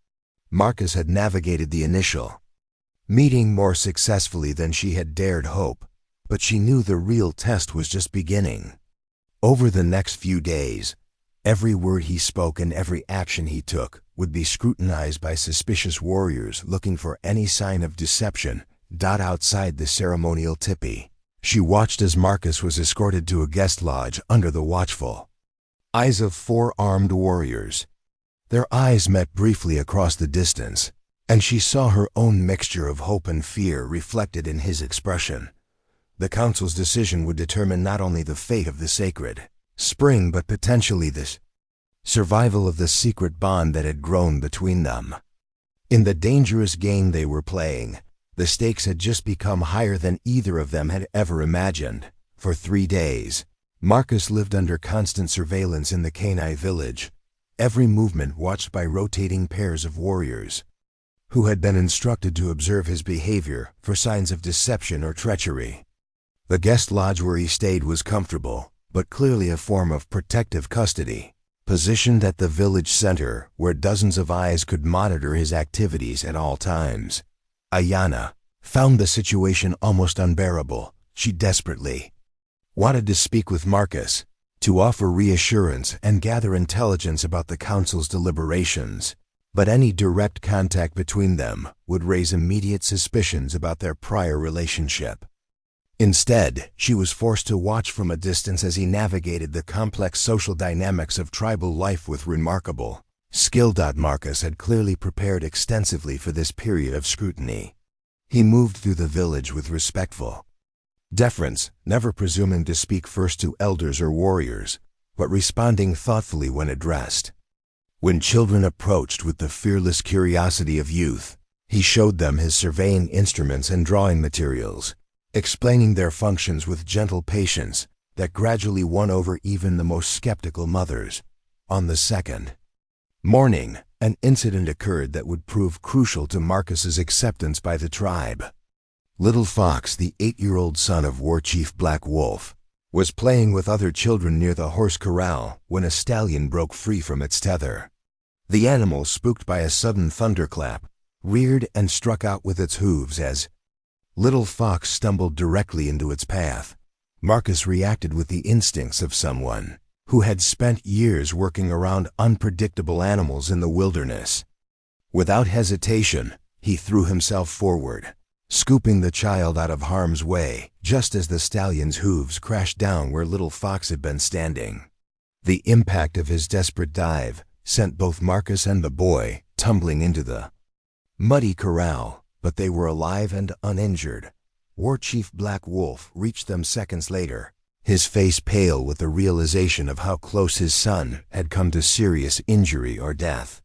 Marcus had navigated the initial meeting more successfully than she had dared hope, but she knew the real test was just beginning. Over the next few days, every word he spoke and every action he took would be scrutinized by suspicious warriors looking for any sign of deception outside the ceremonial tipi. She watched as Marcus was escorted to a guest lodge under the watchful eyes of 4 armed warriors. Their eyes met briefly across the distance, and she saw her own mixture of hope and fear reflected in his expression. The council's decision would determine not only the fate of the sacred spring but potentially the survival of the secret bond that had grown between them. In the dangerous game they were playing, the stakes had just become higher than either of them had ever imagined. For 3 days, Marcus lived under constant surveillance in the canine village, every movement watched by rotating pairs of warriors, who had been instructed to observe his behavior for signs of deception or treachery. The guest lodge where he stayed was comfortable, but clearly a form of protective custody, positioned at the village center where dozens of eyes could monitor his activities at all times. Ayana found the situation almost unbearable. She desperately wanted to speak with Marcus, to offer reassurance and gather intelligence about the council's deliberations, but any direct contact between them would raise immediate suspicions about their prior relationship. Instead, she was forced to watch from a distance as he navigated the complex social dynamics of tribal life with remarkable skill. Marcus had clearly prepared extensively for this period of scrutiny. He moved through the village with respectful deference, never presuming to speak first to elders or warriors, but responding thoughtfully when addressed. When children approached with the fearless curiosity of youth, he showed them his surveying instruments and drawing materials, explaining their functions with gentle patience that gradually won over even the most skeptical mothers. On the second morning, an incident occurred that would prove crucial to Marcus's acceptance by the tribe. Little Fox, the 8-year-old son of War Chief Black Wolf, was playing with other children near the horse corral when a stallion broke free from its tether. The animal, spooked by a sudden thunderclap, reared and struck out with its hooves as Little Fox stumbled directly into its path. Marcus reacted with the instincts of someone who had spent years working around unpredictable animals in the wilderness. Without hesitation, he threw himself forward, scooping the child out of harm's way just as the stallion's hooves crashed down where Little Fox had been standing. The impact of his desperate dive sent both Marcus and the boy tumbling into the muddy corral, but they were alive and uninjured. War Chief Black Wolf reached them seconds later, his face pale with the realization of how close his son had come to serious injury or death.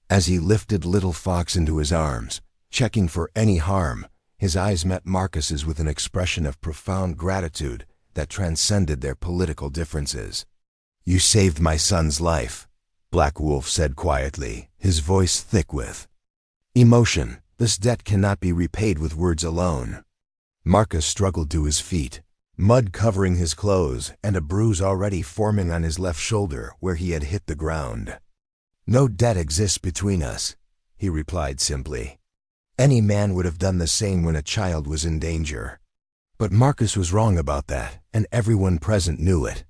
As he lifted Little Fox into his arms, checking for any harm, his eyes met Marcus's with an expression of profound gratitude that transcended their political differences. "You saved my son's life," Black Wolf said quietly, his voice thick with emotion. "This debt cannot be repaid with words alone." Marcus struggled to his feet, mud covering his clothes and a bruise already forming on his left shoulder where he had hit the ground. "No debt exists between us," he replied simply. Any man would have done the same when a child was in danger. But Marcus was wrong about that, and everyone present knew it.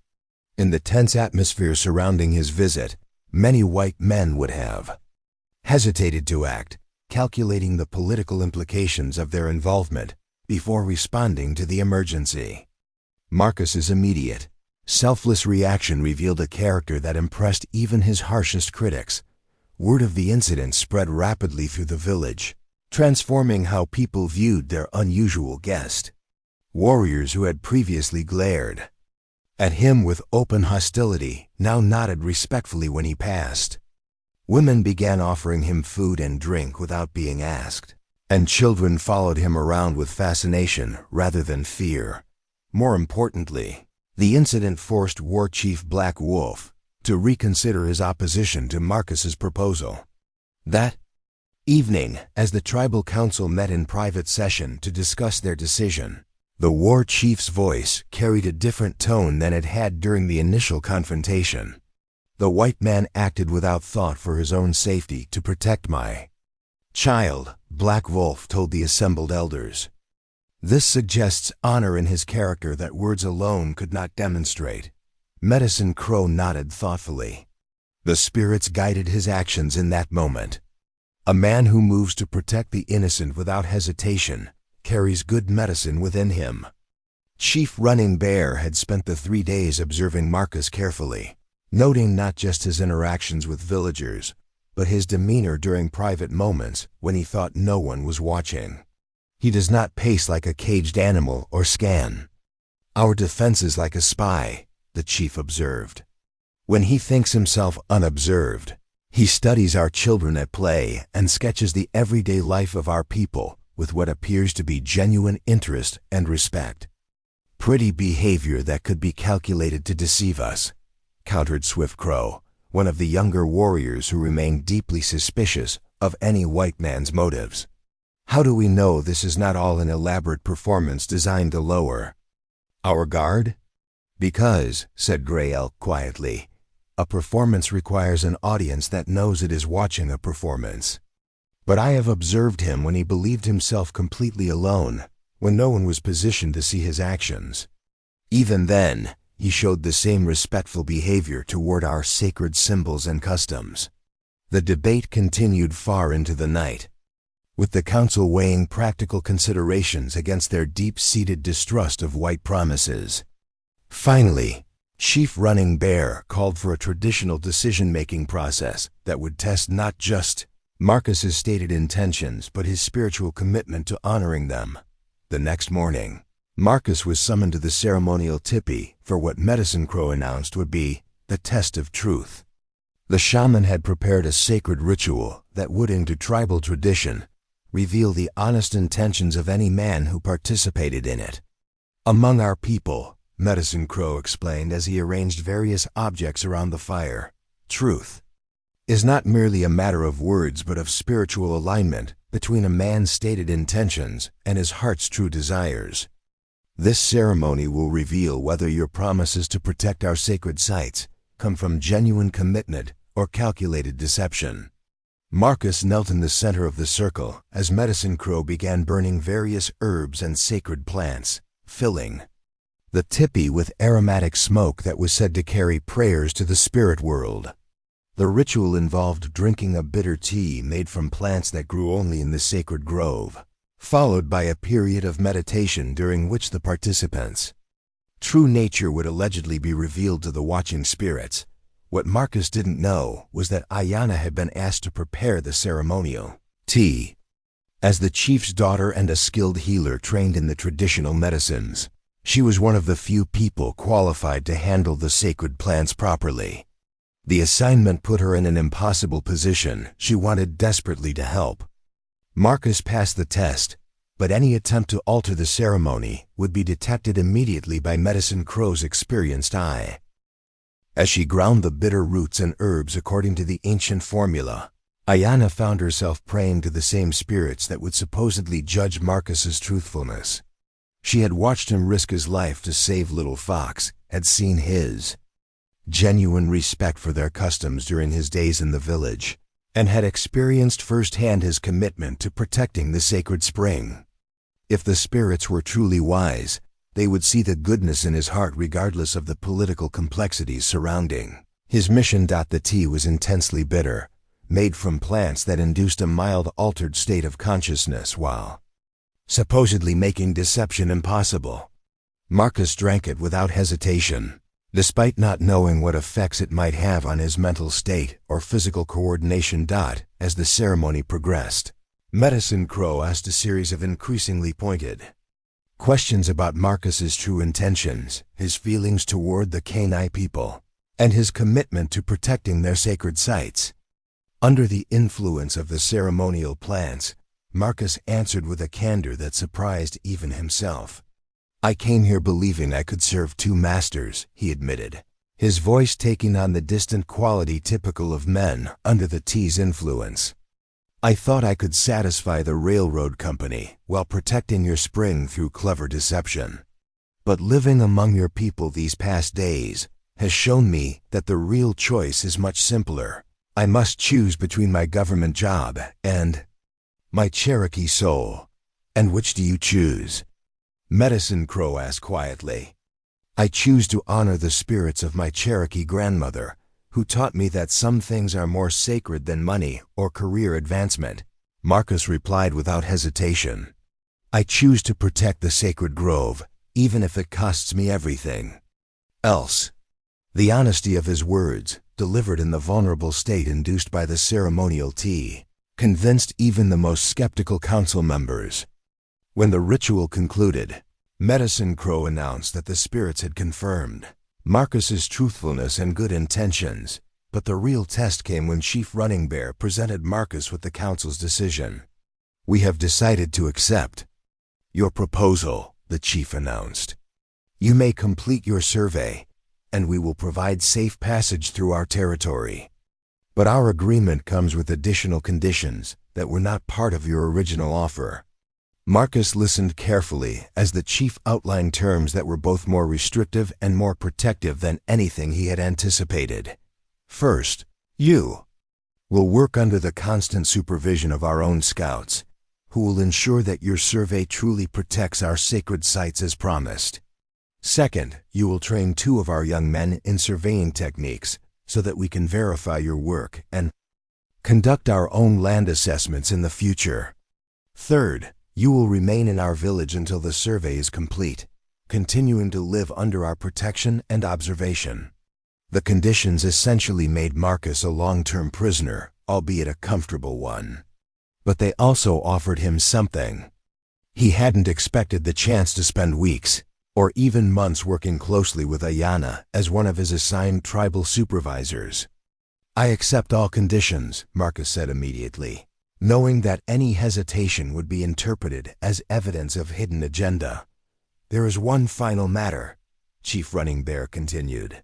In the tense atmosphere surrounding his visit, many white men would have hesitated to act, calculating the political implications of their involvement before responding to the emergency. Marcus's immediate, selfless reaction revealed a character that impressed even his harshest critics. Word of the incident spread rapidly through the village, transforming how people viewed their unusual guest. Warriors who had previously glared at him with open hostility now nodded respectfully when he passed. Women began offering him food and drink without being asked, and children followed him around with fascination rather than fear. More importantly, the incident forced War Chief Black Wolf to reconsider his opposition to Marcus's proposal. That evening, as the tribal council met in private session to discuss their decision, the war chief's voice carried a different tone than it had during the initial confrontation. "The white man acted without thought for his own safety to protect my child," Black Wolf told the assembled elders. "This suggests honor in his character that words alone could not demonstrate." Medicine Crow nodded thoughtfully. The spirits guided his actions in that moment. A man who moves to protect the innocent without hesitation carries good medicine within him. Chief Running Bear had spent the 3 days observing Marcus carefully, noting not just his interactions with villagers, but his demeanor during private moments when he thought no one was watching. He does not pace like a caged animal or scan our defenses like a spy, the chief observed. When he thinks himself unobserved, he studies our children at play and sketches the everyday life of our people with what appears to be genuine interest and respect. Pretty behavior that could be calculated to deceive us, countered Swift Crow, one of the younger warriors who remained deeply suspicious of any white man's motives. How do we know this is not all an elaborate performance designed to lower our guard? Because, said Gray Elk quietly, a performance requires an audience that knows it is watching a performance. But I have observed him when he believed himself completely alone, when no one was positioned to see his actions. Even then, he showed the same respectful behavior toward our sacred symbols and customs. The debate continued far into the night, with the council weighing practical considerations against their deep-seated distrust of white promises. Finally, Chief Running Bear called for a traditional decision-making process that would test not just Marcus's stated intentions but his spiritual commitment to honoring them. The next morning, Marcus was summoned to the ceremonial tipi for what Medicine Crow announced would be the test of truth. The shaman had prepared a sacred ritual that would, into tribal tradition, reveal the honest intentions of any man who participated in it. Among our people, Medicine Crow explained as he arranged various objects around the fire, truth is not merely a matter of words but of spiritual alignment between a man's stated intentions and his heart's true desires. This ceremony will reveal whether your promises to protect our sacred sites come from genuine commitment or calculated deception. Marcus knelt in the center of the circle as Medicine Crow began burning various herbs and sacred plants, filling the tipi with aromatic smoke that was said to carry prayers to the spirit world. The ritual involved drinking a bitter tea made from plants that grew only in the sacred grove, followed by a period of meditation during which the participants' true nature would allegedly be revealed to the watching spirits. What Marcus didn't know was that Ayanna had been asked to prepare the ceremonial tea. As the chief's daughter and a skilled healer trained in the traditional medicines, she was one of the few people qualified to handle the sacred plants properly. The assignment put her in an impossible position. She wanted desperately to help. Marcus passed the test, but any attempt to alter the ceremony would be detected immediately by Medicine Crow's experienced eye. As she ground the bitter roots and herbs according to the ancient formula, Ayanna found herself praying to the same spirits that would supposedly judge Marcus's truthfulness. She had watched him risk his life to save Little Fox, had seen his genuine respect for their customs during his days in the village, and had experienced firsthand his commitment to protecting the sacred spring. If the spirits were truly wise, they would see the goodness in his heart regardless of the political complexities surrounding his mission. The tea was intensely bitter, made from plants that induced a mild altered state of consciousness while supposedly making deception impossible. Marcus drank it without hesitation, despite not knowing what effects it might have on his mental state or physical coordination. As the ceremony progressed, Medicine Crow asked a series of increasingly pointed questions about Marcus's true intentions, his feelings toward the Kenai people, and his commitment to protecting their sacred sites. Under the influence of the ceremonial plants, Marcus answered with a candor that surprised even himself. "I came here believing I could serve two masters," he admitted, his voice taking on the distant quality typical of men under the tea's influence. "I thought I could satisfy the railroad company while protecting your spring through clever deception. But living among your people these past days has shown me that the real choice is much simpler. I must choose between my government job and my Cherokee soul." "And which do you choose?" Medicine Crow asked quietly. "I choose to honor the spirits of my Cherokee grandmother, who taught me that some things are more sacred than money or career advancement," Marcus replied without hesitation. "I choose to protect the sacred grove, even if it costs me everything else." The honesty of his words, delivered in the vulnerable state induced by the ceremonial tea, convinced even the most skeptical council members. When the ritual concluded, Medicine Crow announced that the spirits had confirmed Marcus's truthfulness and good intentions, but the real test came when Chief Running Bear presented Marcus with the council's decision. "We have decided to accept your proposal," the chief announced. "You may complete your survey, and we will provide safe passage through our territory. But our agreement comes with additional conditions that were not part of your original offer." Marcus listened carefully as the chief outlined terms that were both more restrictive and more protective than anything he had anticipated. "First, you will work under the constant supervision of our own scouts, who will ensure that your survey truly protects our sacred sites as promised. Second, you will train 2 of our young men in surveying techniques so that we can verify your work and conduct our own land assessments in the future. Third, you will remain in our village until the survey is complete, continuing to live under our protection and observation." The conditions essentially made Marcus a long-term prisoner, albeit a comfortable one. But they also offered him something. He hadn't expected the chance to spend weeks, or even months working closely with Ayana as one of his assigned tribal supervisors. "I accept all conditions," Marcus said immediately, knowing that any hesitation would be interpreted as evidence of hidden agenda. "There is one final matter," Chief Running Bear continued.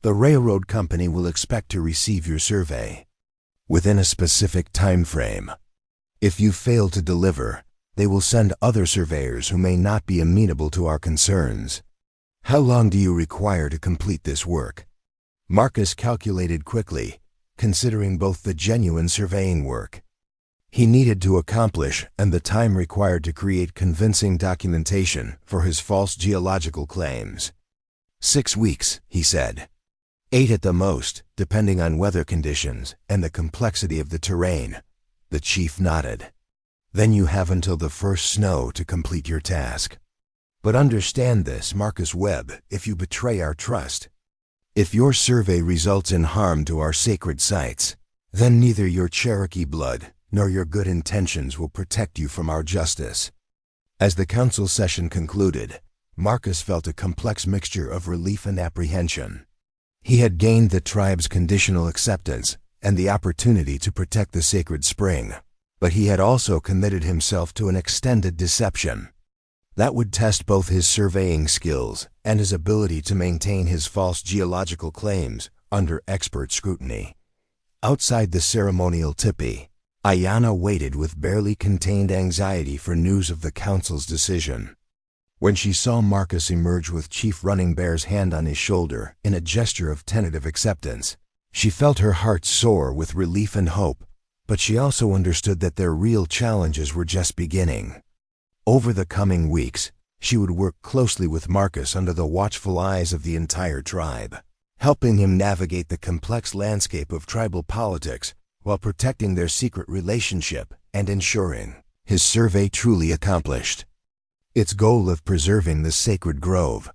"The railroad company will expect to receive your survey within a specific time frame. If you fail to deliver, they will send other surveyors who may not be amenable to our concerns. How long do you require to complete this work?" Marcus calculated quickly, considering both the genuine surveying work he needed to accomplish and the time required to create convincing documentation for his false geological claims. 6 weeks, he said. 8 at the most, depending on weather conditions and the complexity of the terrain. The chief nodded. "Then you have until the first snow to complete your task. But understand this, Marcus Webb, if you betray our trust, if your survey results in harm to our sacred sites, then neither your Cherokee blood nor your good intentions will protect you from our justice." As the council session concluded, Marcus felt a complex mixture of relief and apprehension. He had gained the tribe's conditional acceptance and the opportunity to protect the sacred spring, but he had also committed himself to an extended deception that would test both his surveying skills and his ability to maintain his false geological claims under expert scrutiny. Outside the ceremonial tipi, Ayana waited with barely contained anxiety for news of the council's decision. When she saw Marcus emerge with Chief Running Bear's hand on his shoulder in a gesture of tentative acceptance, she felt her heart soar with relief and hope, but she also understood that their real challenges were just beginning. Over the coming weeks, she would work closely with Marcus under the watchful eyes of the entire tribe, helping him navigate the complex landscape of tribal politics while protecting their secret relationship and ensuring his survey truly accomplished its goal of preserving the sacred grove.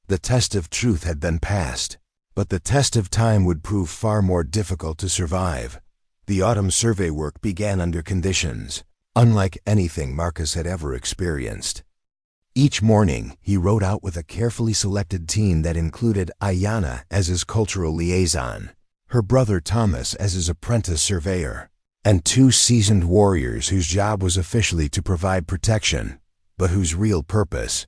The test of truth had been passed, but the test of time would prove far more difficult to survive. The autumn survey work began under conditions unlike anything Marcus had ever experienced. Each morning, he rode out with a carefully selected team that included Ayana as his cultural liaison, her brother Thomas as his apprentice surveyor, and 2 seasoned warriors whose job was officially to provide protection, but whose real purpose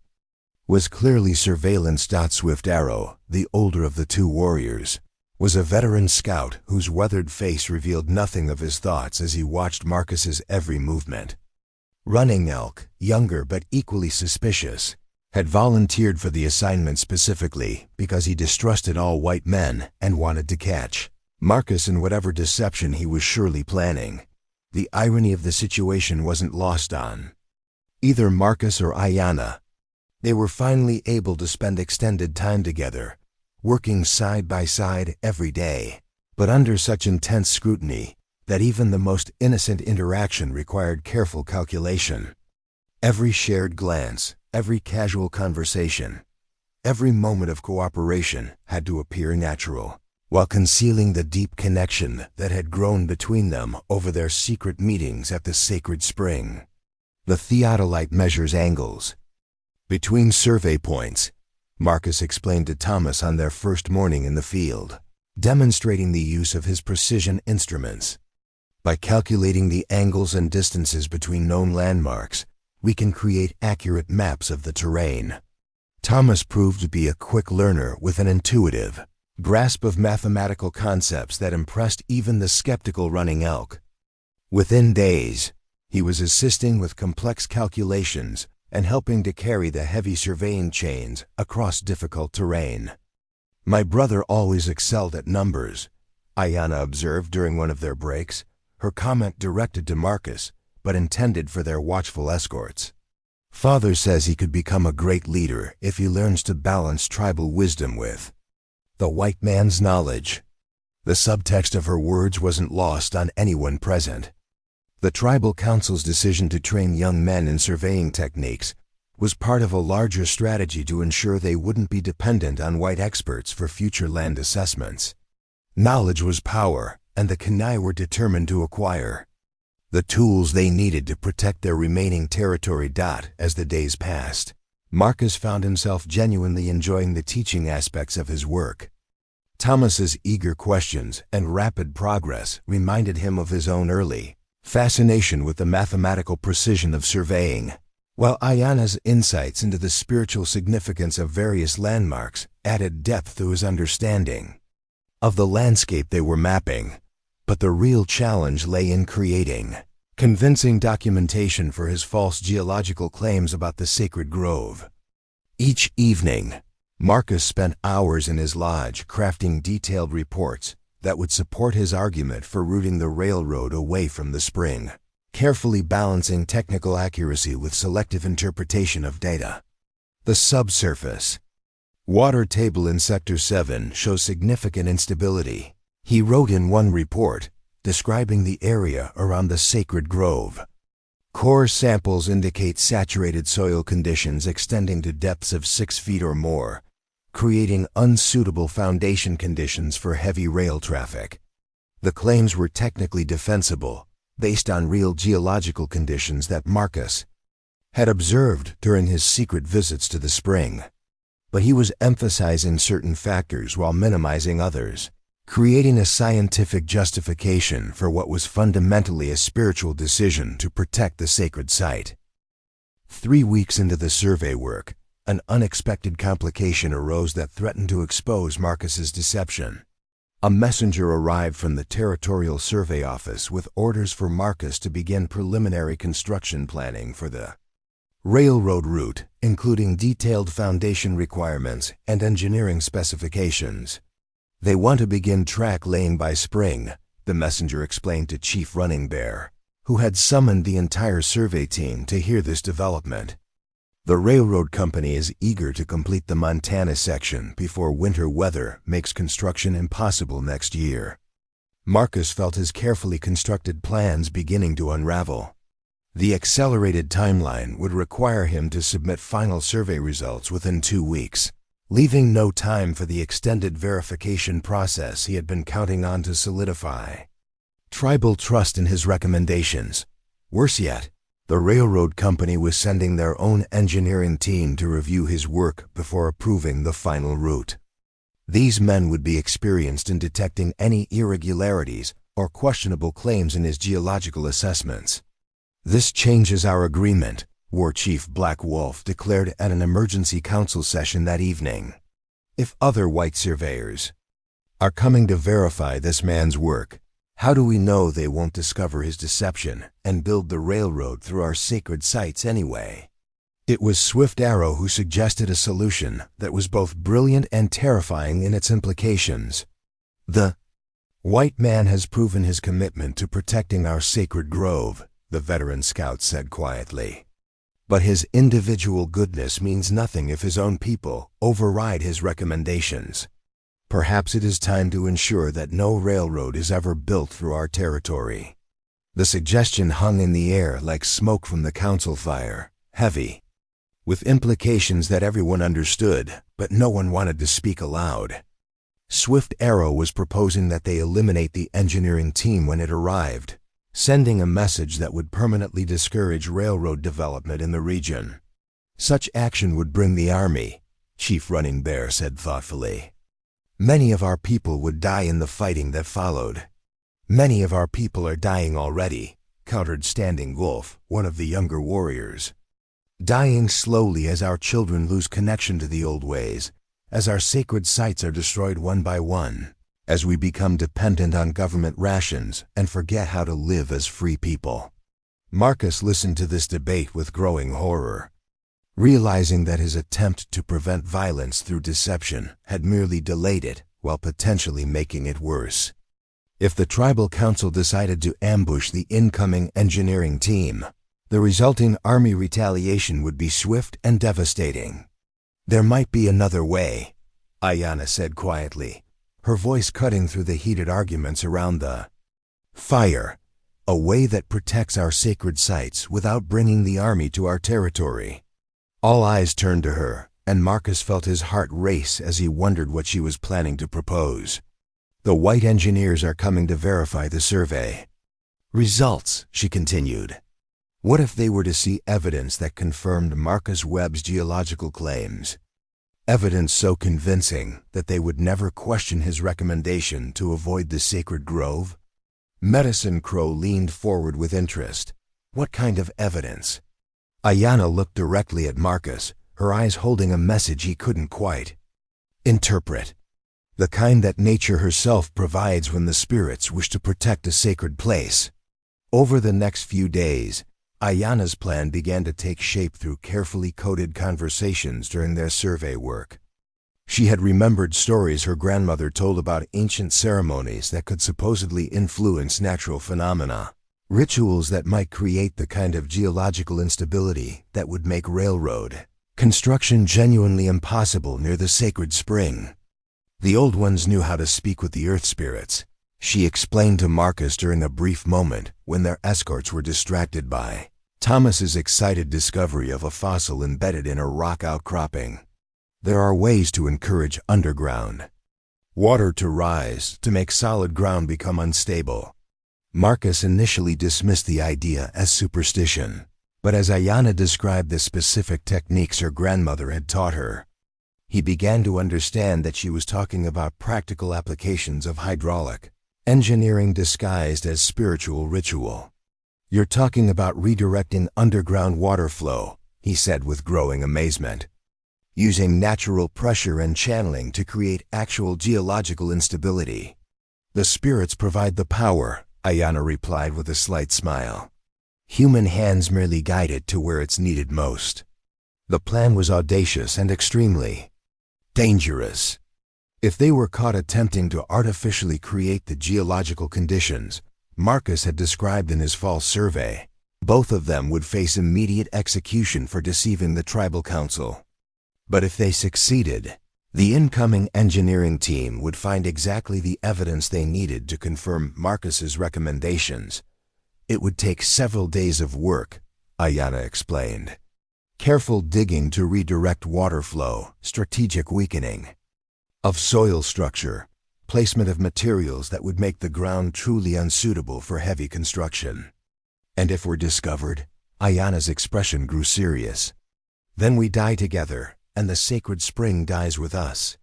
was clearly surveillance. Swift Arrow, the older of the 2 warriors, was a veteran scout whose weathered face revealed nothing of his thoughts as he watched Marcus's every movement. Running Elk, younger but equally suspicious, had volunteered for the assignment specifically because he distrusted all white men and wanted to catch Marcus in whatever deception he was surely planning. The irony of the situation wasn't lost on either Marcus or Ayana. They were finally able to spend extended time together, working side by side every day, but under such intense scrutiny that even the most innocent interaction required careful calculation. Every shared glance, every casual conversation, every moment of cooperation had to appear natural, while concealing the deep connection that had grown between them over their secret meetings at the sacred spring. The theodolite measures angles between survey points, Marcus explained to Thomas on their first morning in the field, demonstrating the use of his precision instruments. By calculating the angles and distances between known landmarks, we can create accurate maps of the terrain. Thomas proved to be a quick learner with an intuitive grasp of mathematical concepts that impressed even the skeptical running elk. Within days, he was assisting with complex calculations and helping to carry the heavy surveying chains across difficult terrain. "My brother always excelled at numbers," Ayanna observed during one of their breaks, her comment directed to Marcus, but intended for their watchful escorts. "Father says he could become a great leader if he learns to balance tribal wisdom with the white man's knowledge." The subtext of her words wasn't lost on anyone present. The tribal council's decision to train young men in surveying techniques was part of a larger strategy to ensure they wouldn't be dependent on white experts for future land assessments. Knowledge was power, and the Kenai were determined to acquire the tools they needed to protect their remaining territory. As the days passed, Marcus found himself genuinely enjoying the teaching aspects of his work. Thomas's eager questions and rapid progress reminded him of his own early fascination with the mathematical precision of surveying, while Ayanna's insights into the spiritual significance of various landmarks added depth to his understanding of the landscape they were mapping. But the real challenge lay in creating convincing documentation for his false geological claims about the sacred grove. Each evening, Marcus spent hours in his lodge crafting detailed reports that would support his argument for routing the railroad away from the spring, carefully balancing technical accuracy with selective interpretation of data. The subsurface water table in Sector 7 shows significant instability, he wrote in one report, describing the area around the sacred grove. Core samples indicate saturated soil conditions extending to depths of 6 feet or more, creating unsuitable foundation conditions for heavy rail traffic. The claims were technically defensible, based on real geological conditions that Marcus had observed during his secret visits to the spring. But he was emphasizing certain factors while minimizing others, creating a scientific justification for what was fundamentally a spiritual decision to protect the sacred site. 3 weeks into the survey work, an unexpected complication arose that threatened to expose Marcus's deception. A messenger arrived from the Territorial Survey Office with orders for Marcus to begin preliminary construction planning for the railroad route, including detailed foundation requirements and engineering specifications. "They want to begin track laying by spring," the messenger explained to Chief Running Bear, who had summoned the entire survey team to hear this development. The railroad company is eager to complete the Montana section before winter weather makes construction impossible next year. Marcus felt his carefully constructed plans beginning to unravel. The accelerated timeline would require him to submit final survey results within 2 weeks, leaving no time for the extended verification process he had been counting on to solidify tribal trust in his recommendations. Worse yet, the railroad company was sending their own engineering team to review his work before approving the final route. These men would be experienced in detecting any irregularities or questionable claims in his geological assessments. "This changes our agreement," War Chief Black Wolf declared at an emergency council session that evening. "If other white surveyors are coming to verify this man's work, how do we know they won't discover his deception and build the railroad through our sacred sites anyway?" It was Swift Arrow who suggested a solution that was both brilliant and terrifying in its implications. "The white man has proven his commitment to protecting our sacred grove," the veteran scout said quietly. "But his individual goodness means nothing if his own people override his recommendations. Perhaps it is time to ensure that no railroad is ever built through our territory." The suggestion hung in the air like smoke from the council fire, heavy, with implications that everyone understood, but no one wanted to speak aloud. Swift Arrow was proposing that they eliminate the engineering team when it arrived, sending a message that would permanently discourage railroad development in the region. Such action would bring the army, Chief Running Bear said thoughtfully. Many of our people would die in the fighting that followed. Many of our people are dying already, countered Standing Wolf, one of the younger warriors. Dying slowly as our children lose connection to the old ways, as our sacred sites are destroyed one by one, as we become dependent on government rations and forget how to live as free people. Marcus listened to this debate with growing horror, realizing that his attempt to prevent violence through deception had merely delayed it while potentially making it worse. If the tribal council decided to ambush the incoming engineering team, the resulting army retaliation would be swift and devastating. There might be another way, Ayanna said quietly, her voice cutting through the heated arguments around the fire, a way that protects our sacred sites without bringing the army to our territory. All eyes turned to her, and Marcus felt his heart race as he wondered what she was planning to propose. The white engineers are coming to verify the survey results, she continued. What if they were to see evidence that confirmed Marcus Webb's geological claims? Evidence so convincing that they would never question his recommendation to avoid the sacred grove? Medicine Crow leaned forward with interest. What kind of evidence? Ayanna looked directly at Marcus, her eyes holding a message he couldn't quite interpret. The kind that nature herself provides when the spirits wish to protect a sacred place. Over the next few days, Ayanna's plan began to take shape through carefully coded conversations during their survey work. She had remembered stories her grandmother told about ancient ceremonies that could supposedly influence natural phenomena, rituals that might create the kind of geological instability that would make railroad construction genuinely impossible near the sacred spring. The old ones knew how to speak with the earth spirits, she explained to Marcus during a brief moment when their escorts were distracted by Thomas's excited discovery of a fossil embedded in a rock outcropping. There are ways to encourage underground water to rise to make solid ground become unstable. Marcus initially dismissed the idea as superstition, but as Ayanna described the specific techniques her grandmother had taught her, he began to understand that she was talking about practical applications of hydraulic engineering disguised as spiritual ritual. You're talking about redirecting underground water flow, he said with growing amazement. Using natural pressure and channeling to create actual geological instability. The spirits provide the power, Ayanna replied with a slight smile. Human hands merely guide it to where it's needed most. The plan was audacious and extremely dangerous. If they were caught attempting to artificially create the geological conditions Marcus had described in his false survey, both of them would face immediate execution for deceiving the tribal council. But if they succeeded, the incoming engineering team would find exactly the evidence they needed to confirm Marcus's recommendations. It would take several days of work, Ayanna explained. Careful digging to redirect water flow, strategic weakening of soil structure, placement of materials that would make the ground truly unsuitable for heavy construction. And if we're discovered, Ayanna's expression grew serious. Then we die together, and the sacred spring dies with us.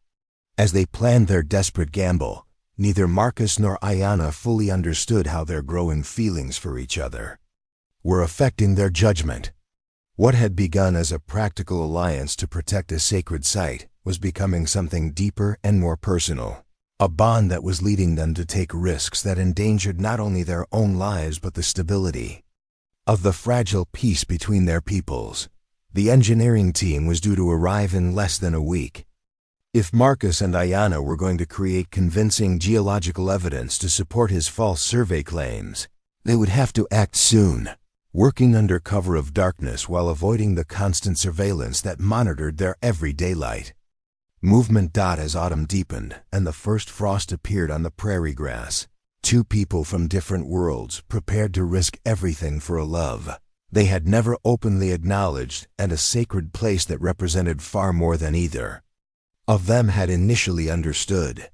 As they planned their desperate gamble, neither Marcus nor Ayanna fully understood how their growing feelings for each other were affecting their judgment. What had begun as a practical alliance to protect a sacred site was becoming something deeper and more personal, a bond that was leading them to take risks that endangered not only their own lives but the stability of the fragile peace between their peoples. The engineering team was due to arrive in less than a week. If Marcus and Ayanna were going to create convincing geological evidence to support his false survey claims, they would have to act soon, working under cover of darkness while avoiding the constant surveillance that monitored their everyday light. Movement. As autumn deepened and the first frost appeared on the prairie grass, two people from different worlds prepared to risk everything for a love they had never openly acknowledged and a sacred place that represented far more than either of them had initially understood.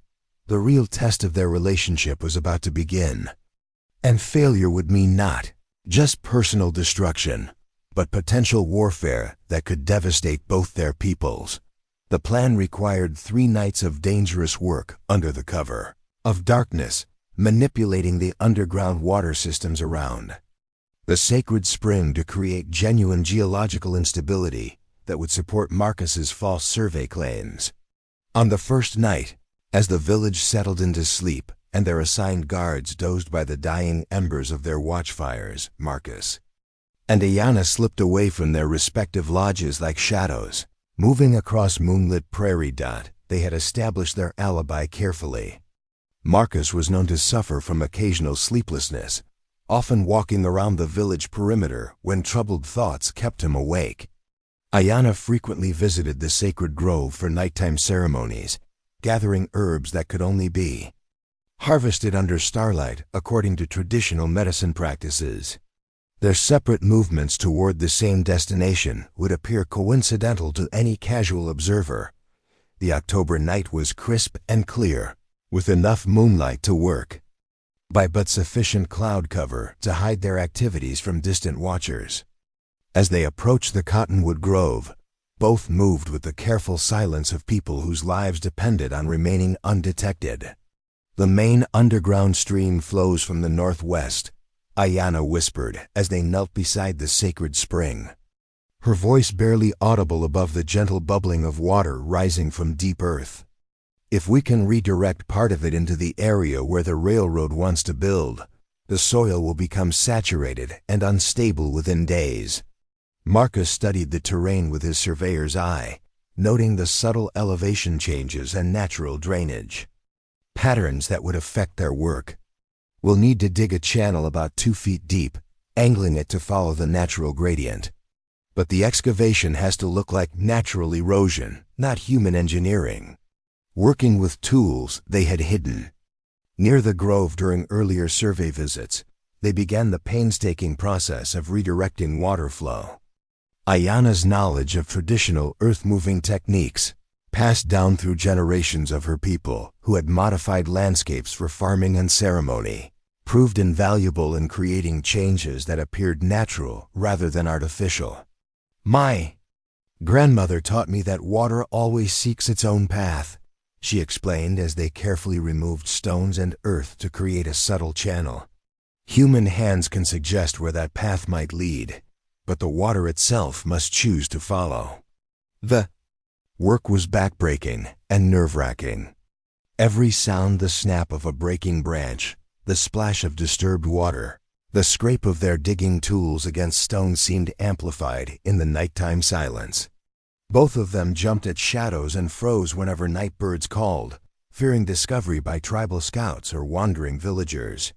The real test of their relationship was about to begin. And failure would mean not just personal destruction, but potential warfare that could devastate both their peoples. The plan required 3 nights of dangerous work under the cover of darkness, manipulating the underground water systems around the sacred spring to create genuine geological instability that would support Marcus's false survey claims. On the first night, as the village settled into sleep and their assigned guards dozed by the dying embers of their watchfires, Marcus and Ayanna slipped away from their respective lodges like shadows. Moving across moonlit prairie, they had established their alibi carefully. Marcus was known to suffer from occasional sleeplessness, often walking around the village perimeter when troubled thoughts kept him awake. Ayanna frequently visited the sacred grove for nighttime ceremonies, gathering herbs that could only be harvested under starlight according to traditional medicine practices. Their separate movements toward the same destination would appear coincidental to any casual observer. The October night was crisp and clear, with enough moonlight to work by but sufficient cloud cover to hide their activities from distant watchers. As they approached the cottonwood grove, both moved with the careful silence of people whose lives depended on remaining undetected. The main underground stream flows from the northwest, Ayanna whispered as they knelt beside the sacred spring, her voice barely audible above the gentle bubbling of water rising from deep earth. If we can redirect part of it into the area where the railroad wants to build, the soil will become saturated and unstable within days. Marcus studied the terrain with his surveyor's eye, noting the subtle elevation changes and natural drainage patterns that would affect their work. We'll need to dig a channel about 2 feet deep, angling it to follow the natural gradient. But the excavation has to look like natural erosion, not human engineering. Working with tools they had hidden near the grove during earlier survey visits, they began the painstaking process of redirecting water flow. Ayanna's knowledge of traditional earth-moving techniques, passed down through generations of her people who had modified landscapes for farming and ceremony, proved invaluable in creating changes that appeared natural rather than artificial. My grandmother taught me that water always seeks its own path, she explained as they carefully removed stones and earth to create a subtle channel. Human hands can suggest where that path might lead, but the water itself must choose to follow. The work was backbreaking and nerve-wracking. Every sound, the snap of a breaking branch, the splash of disturbed water, the scrape of their digging tools against stone seemed amplified in the nighttime silence. Both of them jumped at shadows and froze whenever night birds called, fearing discovery by tribal scouts or wandering villagers.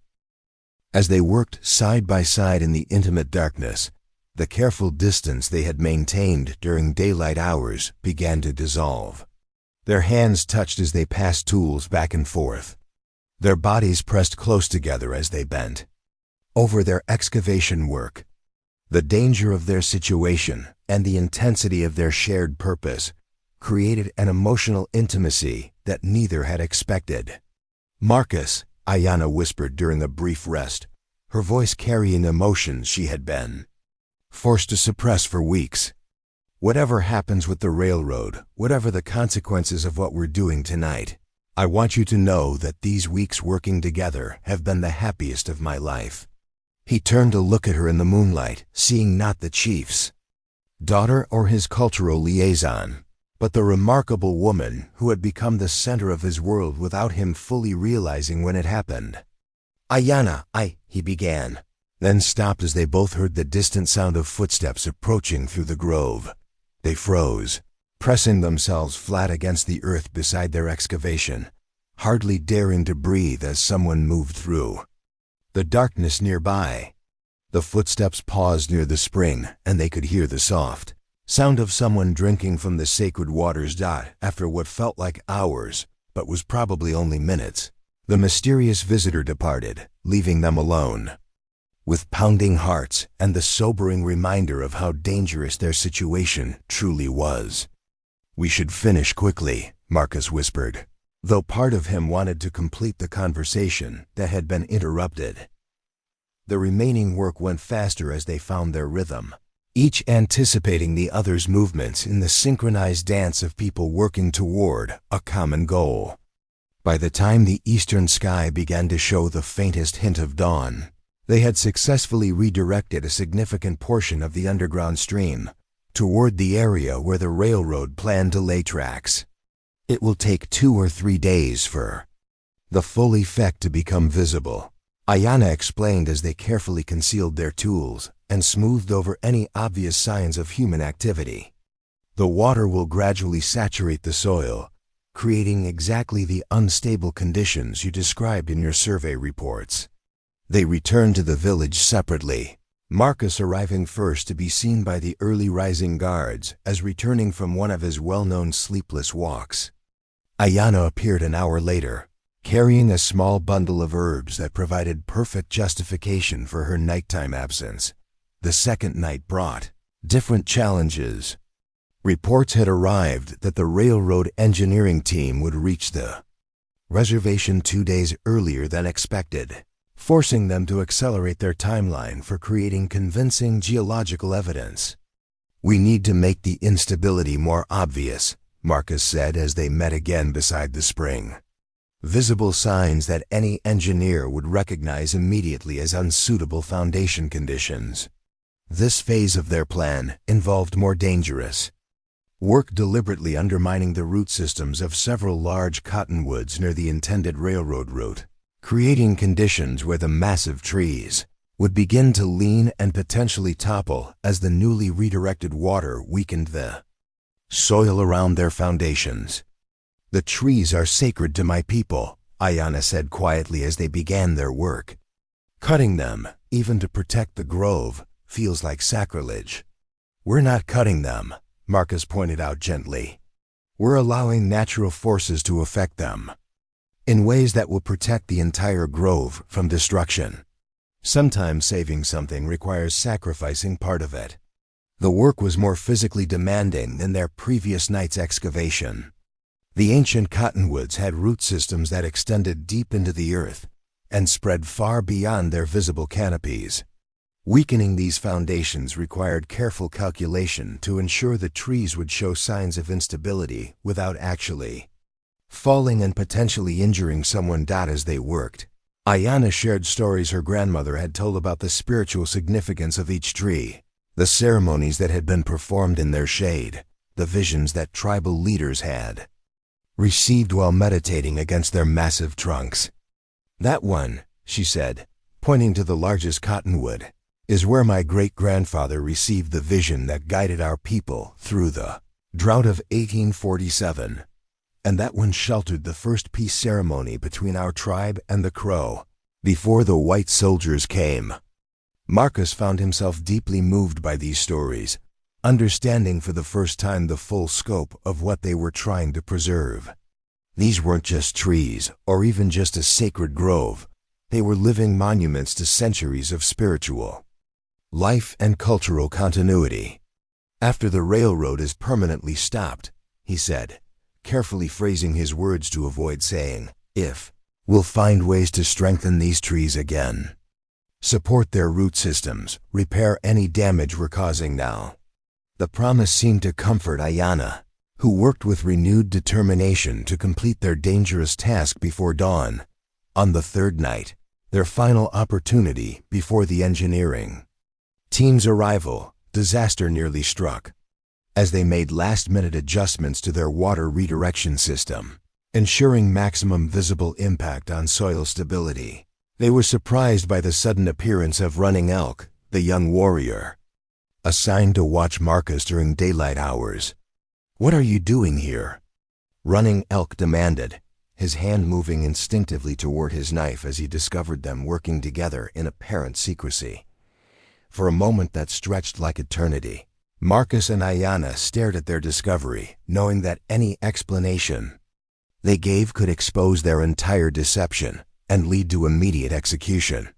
As they worked side by side in the intimate darkness, the careful distance they had maintained during daylight hours began to dissolve. Their hands touched as they passed tools back and forth. Their bodies pressed close together as they bent over their excavation work. The danger of their situation and the intensity of their shared purpose created an emotional intimacy that neither had expected. "Marcus," Ayanna whispered during a brief rest, her voice carrying emotions she had been forced to suppress for weeks. "Whatever happens with the railroad, whatever the consequences of what we're doing tonight, I want you to know that these weeks working together have been the happiest of my life." He turned to look at her in the moonlight, seeing not the chief's daughter or his cultural liaison, but the remarkable woman who had become the center of his world without him fully realizing when it happened. "Ayanna, he began, then stopped as they both heard the distant sound of footsteps approaching through the grove. They froze, pressing themselves flat against the earth beside their excavation, hardly daring to breathe as someone moved through the darkness nearby. The footsteps paused near the spring, and they could hear the soft sound of someone drinking from the sacred waters. After what felt like hours, but was probably only minutes, the mysterious visitor departed, leaving them alone, with pounding hearts and the sobering reminder of how dangerous their situation truly was. "We should finish quickly," Marcus whispered, though part of him wanted to complete the conversation that had been interrupted. The remaining work went faster as they found their rhythm, each anticipating the other's movements in the synchronized dance of people working toward a common goal. By the time the eastern sky began to show the faintest hint of dawn, they had successfully redirected a significant portion of the underground stream toward the area where the railroad planned to lay tracks. It will take 2 or 3 days for the full effect to become visible, Ayanna explained as they carefully concealed their tools and smoothed over any obvious signs of human activity. The water will gradually saturate the soil, creating exactly the unstable conditions you described in your survey reports. They returned to the village separately, Marcus arriving first to be seen by the early rising guards as returning from one of his well-known sleepless walks. Ayanna appeared an hour later, carrying a small bundle of herbs that provided perfect justification for her nighttime absence. The second night brought different challenges. Reports had arrived that the railroad engineering team would reach the reservation 2 days earlier than expected, forcing them to accelerate their timeline for creating convincing geological evidence. "We need to make the instability more obvious," Marcus said as they met again beside the spring. Visible signs that any engineer would recognize immediately as unsuitable foundation conditions. This phase of their plan involved more dangerous work, deliberately undermining the root systems of several large cottonwoods near the intended railroad route, creating conditions where the massive trees would begin to lean and potentially topple as the newly redirected water weakened the soil around their foundations. "The trees are sacred to my people," Ayanna said quietly as they began their work. "Cutting them, even to protect the grove, feels like sacrilege." "We're not cutting them," Marcus pointed out gently. "We're allowing natural forces to affect them in ways that will protect the entire grove from destruction. Sometimes saving something requires sacrificing part of it." The work was more physically demanding than their previous night's excavation. The ancient cottonwoods had root systems that extended deep into the earth and spread far beyond their visible canopies. Weakening these foundations required careful calculation to ensure the trees would show signs of instability without actually falling and potentially injuring someone. As they worked, Ayanna shared stories her grandmother had told about the spiritual significance of each tree, the ceremonies that had been performed in their shade, the visions that tribal leaders had received while meditating against their massive trunks. "That one," she said, pointing to the largest cottonwood, "is where my great-grandfather received the vision that guided our people through the drought of 1847. And that one sheltered the first peace ceremony between our tribe and the Crow, before the white soldiers came." Marcus found himself deeply moved by these stories, understanding for the first time the full scope of what they were trying to preserve. These weren't just trees, or even just a sacred grove. They were living monuments to centuries of spiritual life and cultural continuity. "After the railroad is permanently stopped," he said, carefully phrasing his words to avoid saying "if," "we'll find ways to strengthen these trees again. Support their root systems, repair any damage we're causing now." The promise seemed to comfort Ayanna, who worked with renewed determination to complete their dangerous task before dawn. On the third night, their final opportunity before the engineering team's arrival, disaster nearly struck. As they made last-minute adjustments to their water redirection system, ensuring maximum visible impact on soil stability, they were surprised by the sudden appearance of Running Elk, the young warrior assigned to watch Marcus during daylight hours. "What are you doing here?" Running Elk demanded, his hand moving instinctively toward his knife as he discovered them working together in apparent secrecy. For a moment that stretched like eternity, Marcus and Ayanna stared at their discovery, knowing that any explanation they gave could expose their entire deception and lead to immediate execution.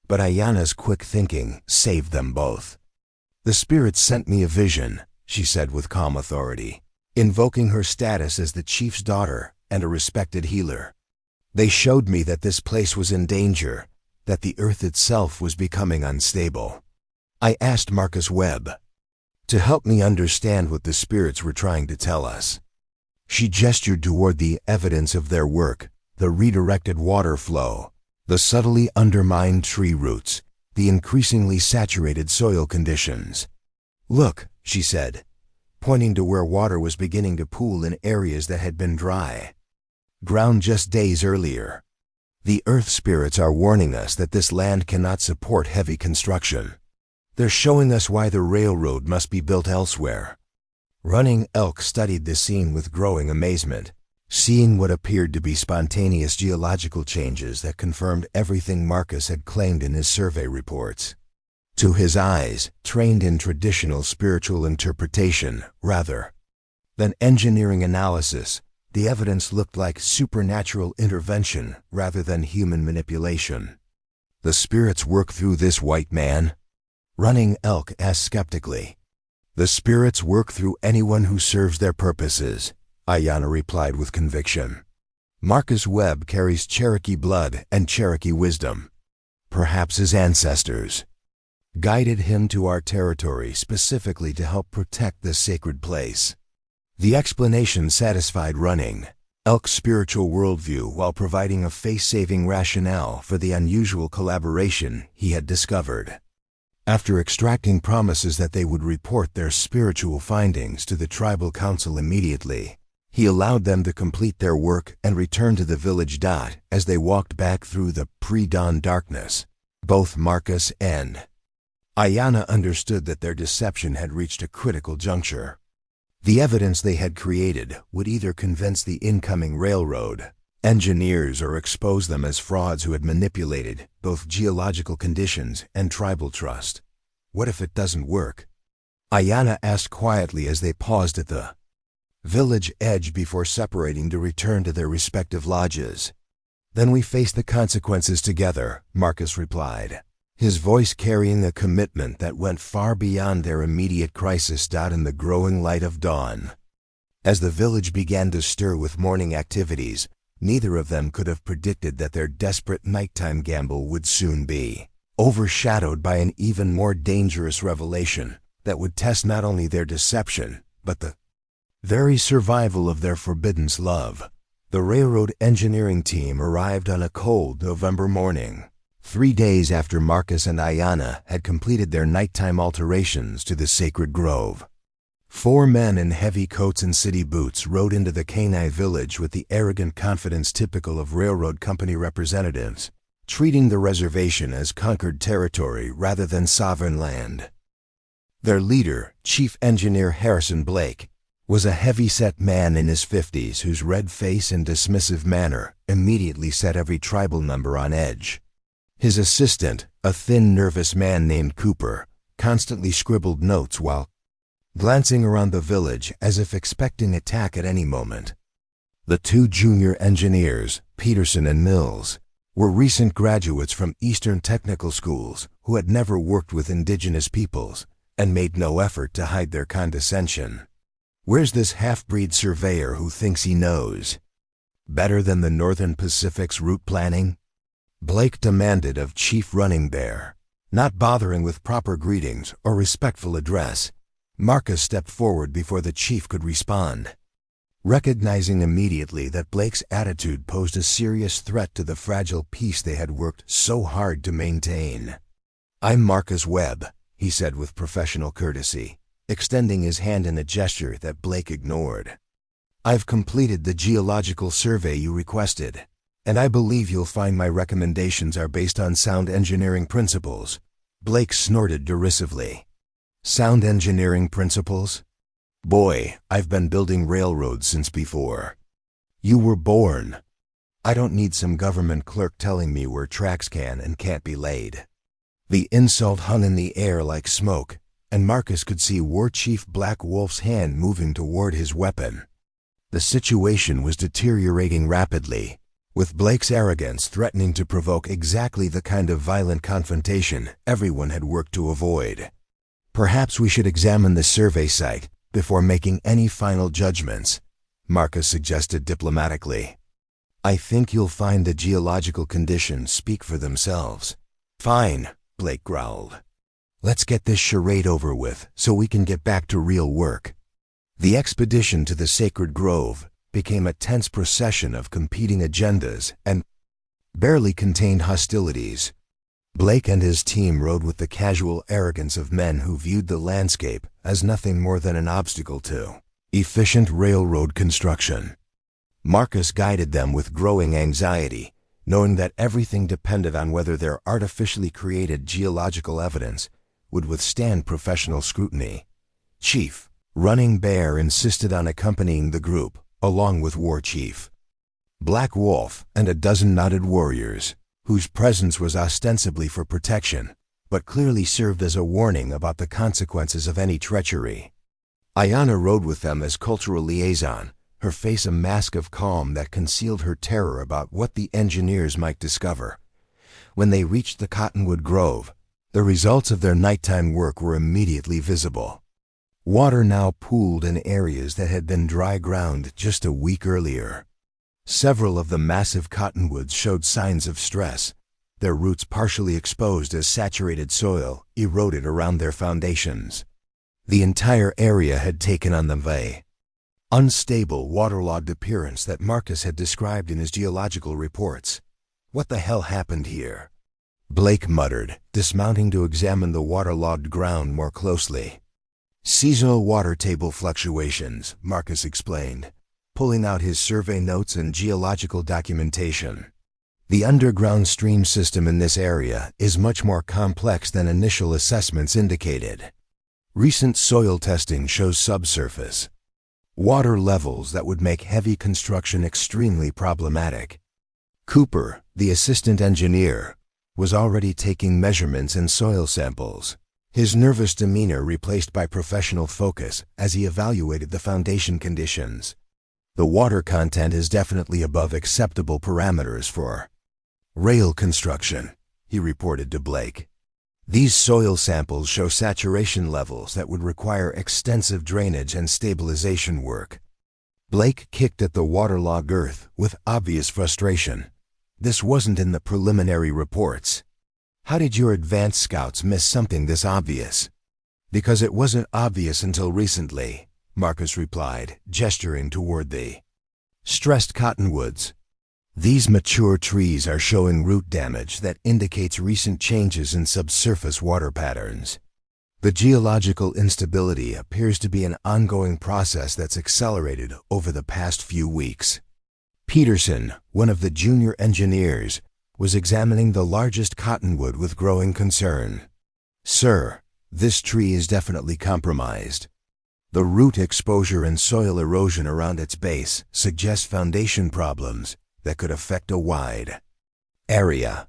But Ayanna's quick thinking saved them both. "The spirits sent me a vision," she said with calm authority, invoking her status as the chief's daughter and a respected healer. "They showed me that this place was in danger, that the Earth itself was becoming unstable. I asked Marcus Webb to help me understand what the spirits were trying to tell us. She gestured toward the evidence of their work, the redirected water flow, the subtly undermined tree roots, the increasingly saturated soil conditions. "Look," she said, pointing to where water was beginning to pool in areas that had been dry ground just days earlier. The Earth spirits are warning us that this land cannot support heavy construction. They're showing us why the railroad must be built elsewhere. Running Elk studied the scene with growing amazement, seeing what appeared to be spontaneous geological changes that confirmed everything Marcus had claimed in his survey reports. To his eyes, trained in traditional spiritual interpretation rather than engineering analysis, the evidence looked like supernatural intervention rather than human manipulation. "The spirits work through this white man?" Running Elk asked skeptically. "The spirits work through anyone who serves their purposes," Ayanna replied with conviction. "Marcus Webb carries Cherokee blood and Cherokee wisdom. Perhaps his ancestors guided him to our territory specifically to help protect this sacred place." The explanation satisfied Running Elk's spiritual worldview while providing a face-saving rationale for the unusual collaboration he had discovered. After extracting promises that they would report their spiritual findings to the tribal council immediately, he allowed them to complete their work and return to the village. As they walked back through the pre-dawn darkness, both Marcus and Ayanna understood that their deception had reached a critical juncture. The evidence they had created would either convince the incoming railroad engineers or expose them as frauds who had manipulated both geological conditions and tribal trust. "What if it doesn't work?" Ayanna asked quietly as they paused at the village edge before separating to return to their respective lodges. "Then we face the consequences together," Marcus replied, his voice carrying a commitment that went far beyond their immediate crisis. In the growing light of dawn, as the village began to stir with morning activities, neither of them could have predicted that their desperate nighttime gamble would soon be overshadowed by an even more dangerous revelation that would test not only their deception, but the very survival of their forbidden love. The railroad engineering team arrived on a cold November morning, 3 days after Marcus and Ayanna had completed their nighttime alterations to the sacred grove. 4 men in heavy coats and city boots rode into the Kenai village with the arrogant confidence typical of railroad company representatives, treating the reservation as conquered territory rather than sovereign land. Their leader, Chief Engineer Harrison Blake, was a heavy-set man in his 50s whose red face and dismissive manner immediately set every tribal member on edge. His assistant, a thin, nervous man named Cooper, constantly scribbled notes while glancing around the village as if expecting attack at any moment. The 2 junior engineers, Peterson and Mills, were recent graduates from Eastern technical schools who had never worked with indigenous peoples and made no effort to hide their condescension. "Where's this half-breed surveyor who thinks he knows better than the Northern Pacific's route planning?" Blake demanded of Chief Running there. Not bothering with proper greetings or respectful address, Marcus stepped forward before the chief could respond. Recognizing immediately that Blake's attitude posed a serious threat to the fragile peace they had worked so hard to maintain. "I'm Marcus Webb," he said with professional courtesy, extending his hand in a gesture that Blake ignored. "I've completed the geological survey you requested, and I believe you'll find my recommendations are based on sound engineering principles." Blake snorted derisively. "Sound engineering principles? Boy, I've been building railroads since before you were born. I don't need some government clerk telling me where tracks can and can't be laid." The insult hung in the air like smoke, and Marcus could see War Chief Black Wolf's hand moving toward his weapon. The situation was deteriorating rapidly, with Blake's arrogance threatening to provoke exactly the kind of violent confrontation everyone had worked to avoid. "Perhaps we should examine the survey site before making any final judgments," Marcus suggested diplomatically. I think you'll find the geological conditions speak for themselves. Fine, Blake growled. Let's get this charade over with so we can get back to real work. The expedition to the sacred grove became a tense procession of competing agendas and barely contained hostilities. Blake and his team rode with the casual arrogance of men who viewed the landscape as nothing more than an obstacle to efficient railroad construction. Marcus guided them with growing anxiety, knowing that everything depended on whether their artificially created geological evidence would withstand professional scrutiny. Chief Running Bear insisted on accompanying the group, along with War Chief Black Wolf and a dozen knotted warriors, whose presence was ostensibly for protection, but clearly served as a warning about the consequences of any treachery. Ayanna rode with them as cultural liaison, her face a mask of calm that concealed her terror about what the engineers might discover. When they reached the Cottonwood Grove, the results of their nighttime work were immediately visible. Water now pooled in areas that had been dry ground just a week earlier. Several of the massive cottonwoods showed signs of stress, their roots partially exposed as saturated soil eroded around their foundations. The entire area had taken on the unstable, waterlogged appearance that Marcus had described in his geological reports. What the hell happened here? Blake muttered, dismounting to examine the waterlogged ground more closely. Seasonal water table fluctuations, Marcus explained, pulling out his survey notes and geological documentation. The underground stream system in this area is much more complex than initial assessments indicated. Recent soil testing shows subsurface water levels that would make heavy construction extremely problematic. Cooper, the assistant engineer, was already taking measurements and soil samples, his nervous demeanor replaced by professional focus as he evaluated the foundation conditions. The water content is definitely above acceptable parameters for rail construction, he reported to Blake. These soil samples show saturation levels that would require extensive drainage and stabilization work. Blake kicked at the waterlogged earth with obvious frustration. This wasn't in the preliminary reports. How did your advanced scouts miss something this obvious? Because it wasn't obvious until recently, Marcus replied, gesturing toward the stressed cottonwoods. These mature trees are showing root damage that indicates recent changes in subsurface water patterns. The geological instability appears to be an ongoing process that's accelerated over the past few weeks. Peterson, one of the junior engineers, was examining the largest cottonwood with growing concern. Sir, this tree is definitely compromised. The root exposure and soil erosion around its base suggest foundation problems that could affect a wide area.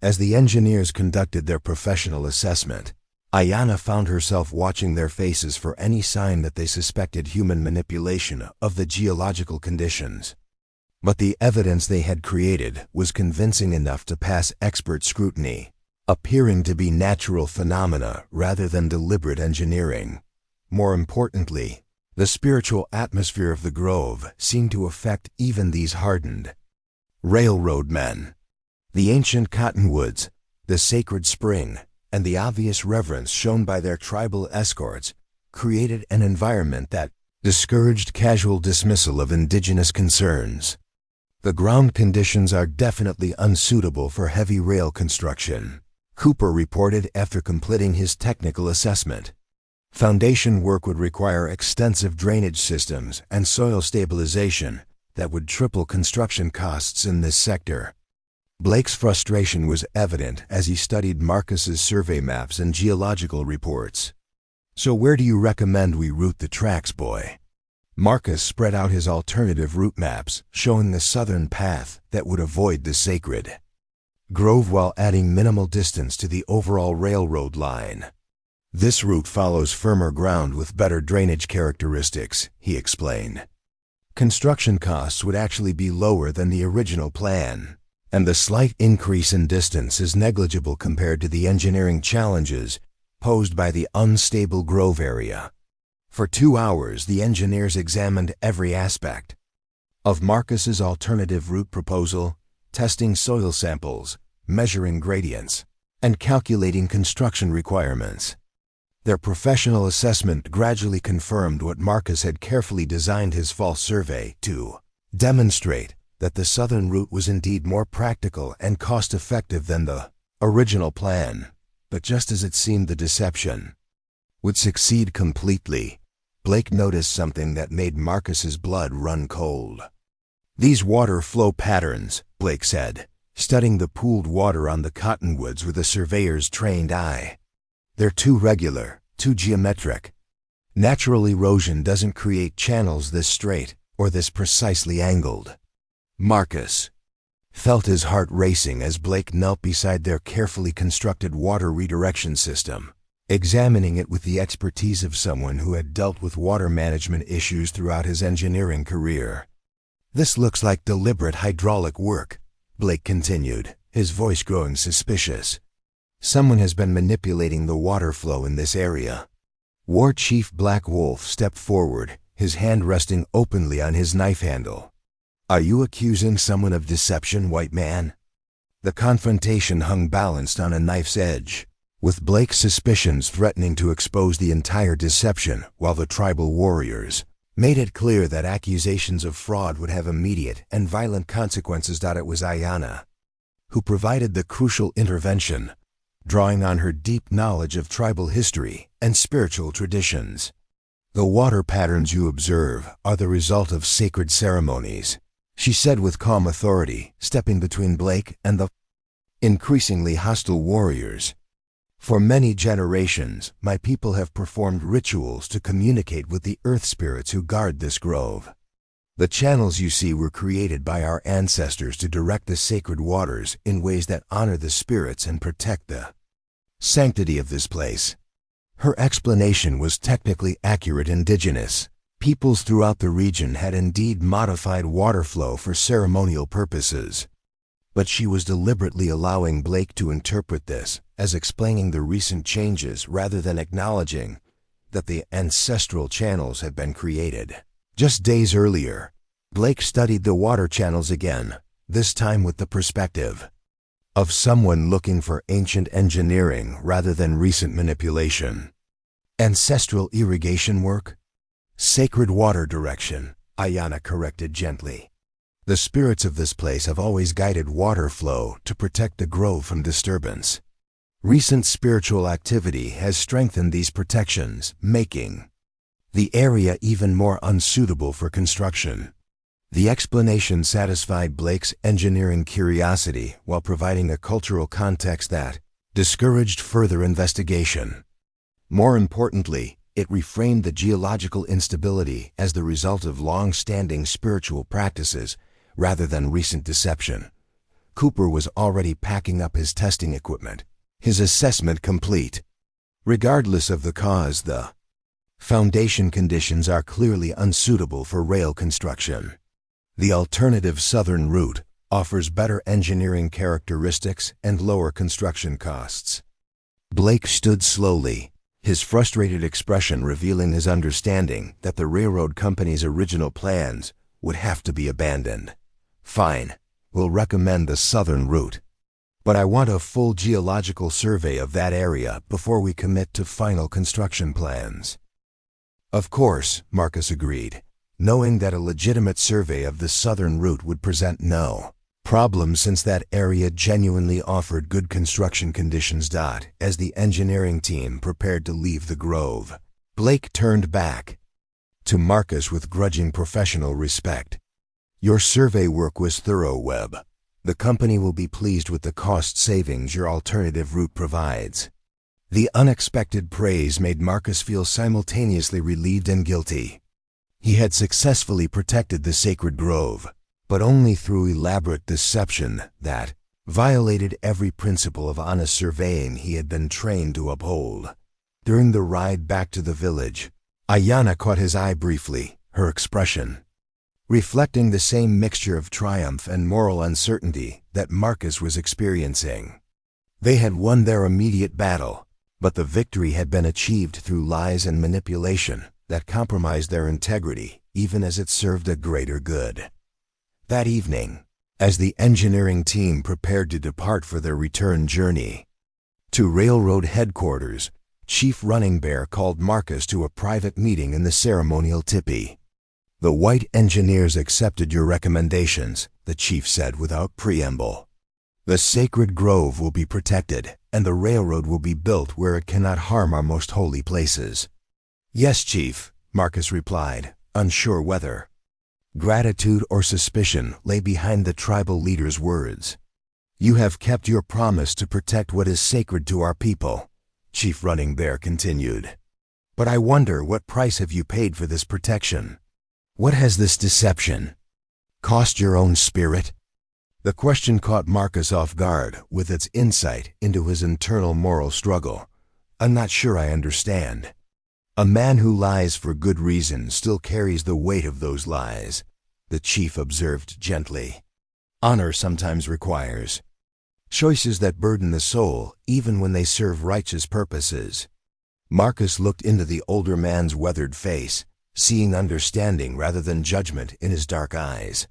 As the engineers conducted their professional assessment, Ayanna found herself watching their faces for any sign that they suspected human manipulation of the geological conditions. But the evidence they had created was convincing enough to pass expert scrutiny, appearing to be natural phenomena rather than deliberate engineering. More importantly, the spiritual atmosphere of the grove seemed to affect even these hardened railroad men. The ancient cottonwoods, the sacred spring, and the obvious reverence shown by their tribal escorts created an environment that discouraged casual dismissal of indigenous concerns. The ground conditions are definitely unsuitable for heavy rail construction, Cooper reported after completing his technical assessment. Foundation work would require extensive drainage systems and soil stabilization that would triple construction costs in this sector. Blake's frustration was evident as he studied Marcus's survey maps and geological reports. So where do you recommend we route the tracks, boy? Marcus spread out his alternative route maps, showing the southern path that would avoid the sacred grove while adding minimal distance to the overall railroad line. This route follows firmer ground with better drainage characteristics, he explained. Construction costs would actually be lower than the original plan, and the slight increase in distance is negligible compared to the engineering challenges posed by the unstable grove area. For 2 hours, the engineers examined every aspect of Marcus's alternative route proposal, testing soil samples, measuring gradients, and calculating construction requirements. Their professional assessment gradually confirmed what Marcus had carefully designed his false survey to demonstrate that the southern route was indeed more practical and cost-effective than the original plan. But just as it seemed the deception would succeed completely, Blake noticed something that made Marcus's blood run cold. "These water flow patterns," Blake said, studying the pooled water on the cottonwoods with a surveyor's trained eye. "They're too regular, too geometric. Natural erosion doesn't create channels this straight or this precisely angled." Marcus felt his heart racing as Blake knelt beside their carefully constructed water redirection system, examining it with the expertise of someone who had dealt with water management issues throughout his engineering career. "This looks like deliberate hydraulic work," Blake continued, his voice growing suspicious. "Someone has been manipulating the water flow in this area." War Chief Black Wolf stepped forward, his hand resting openly on his knife handle. "Are you accusing someone of deception, white man?" The confrontation hung balanced on a knife's edge, with Blake's suspicions threatening to expose the entire deception, while the tribal warriors made it clear that accusations of fraud would have immediate and violent consequences. It was Ayanna who provided the crucial intervention, drawing on her deep knowledge of tribal history and spiritual traditions. "The water patterns you observe are the result of sacred ceremonies," she said with calm authority, stepping between Blake and the increasingly hostile warriors. "For many generations, my people have performed rituals to communicate with the earth spirits who guard this grove. The channels you see were created by our ancestors to direct the sacred waters in ways that honor the spirits and protect the sanctity of this place." Her explanation was technically accurate. Indigenous peoples throughout the region had indeed modified water flow for ceremonial purposes, but she was deliberately allowing Blake to interpret this as explaining the recent changes rather than acknowledging that the ancestral channels had been created. Just days earlier, Blake studied the water channels again, this time with the perspective of someone looking for ancient engineering rather than recent manipulation. "Ancestral irrigation work? Sacred water direction," Ayanna corrected gently. "The spirits of this place have always guided water flow to protect the grove from disturbance. Recent spiritual activity has strengthened these protections, making the area even more unsuitable for construction." The explanation satisfied Blake's engineering curiosity while providing a cultural context that discouraged further investigation. More importantly, it reframed the geological instability as the result of long-standing spiritual practices rather than recent deception. Cooper was already packing up his testing equipment, his assessment complete. Regardless of the cause, the foundation conditions are clearly unsuitable for rail construction. The alternative southern route offers better engineering characteristics and lower construction costs. Blake stood slowly, his frustrated expression revealing his understanding that the railroad company's original plans would have to be abandoned. "Fine, we'll recommend the southern route. But I want a full geological survey of that area before we commit to final construction plans." "Of course," Marcus agreed, knowing that a legitimate survey of the southern route would present no problem since that area genuinely offered good construction conditions. As the engineering team prepared to leave the grove, Blake turned back to Marcus with grudging professional respect. "Your survey work was thorough, Webb. The company will be pleased with the cost savings your alternative route provides." The unexpected praise made Marcus feel simultaneously relieved and guilty. He had successfully protected the sacred grove, but only through elaborate deception that violated every principle of honest surveying he had been trained to uphold. During the ride back to the village, Ayanna caught his eye briefly, her expression reflecting the same mixture of triumph and moral uncertainty that Marcus was experiencing. They had won their immediate battle, but the victory had been achieved through lies and manipulation that compromised their integrity even as it served a greater good. That evening, as the engineering team prepared to depart for their return journey to railroad headquarters, Chief Running Bear called Marcus to a private meeting in the ceremonial tipi. "The white engineers accepted your recommendations," the chief said without preamble. "The sacred grove will be protected, and the railroad will be built where it cannot harm our most holy places." "Yes, Chief," Marcus replied, unsure whether gratitude or suspicion lay behind the tribal leader's words. "You have kept your promise to protect what is sacred to our people," Chief Running Bear continued. "But I wonder, what price have you paid for this protection? What has this deception cost your own spirit?" The question caught Marcus off guard with its insight into his internal moral struggle. "I'm not sure I understand." "A man who lies for good reason still carries the weight of those lies," the chief observed gently. "Honor sometimes requires choices that burden the soul, even when they serve righteous purposes." Marcus looked into the older man's weathered face, seeing understanding rather than judgment in his dark eyes.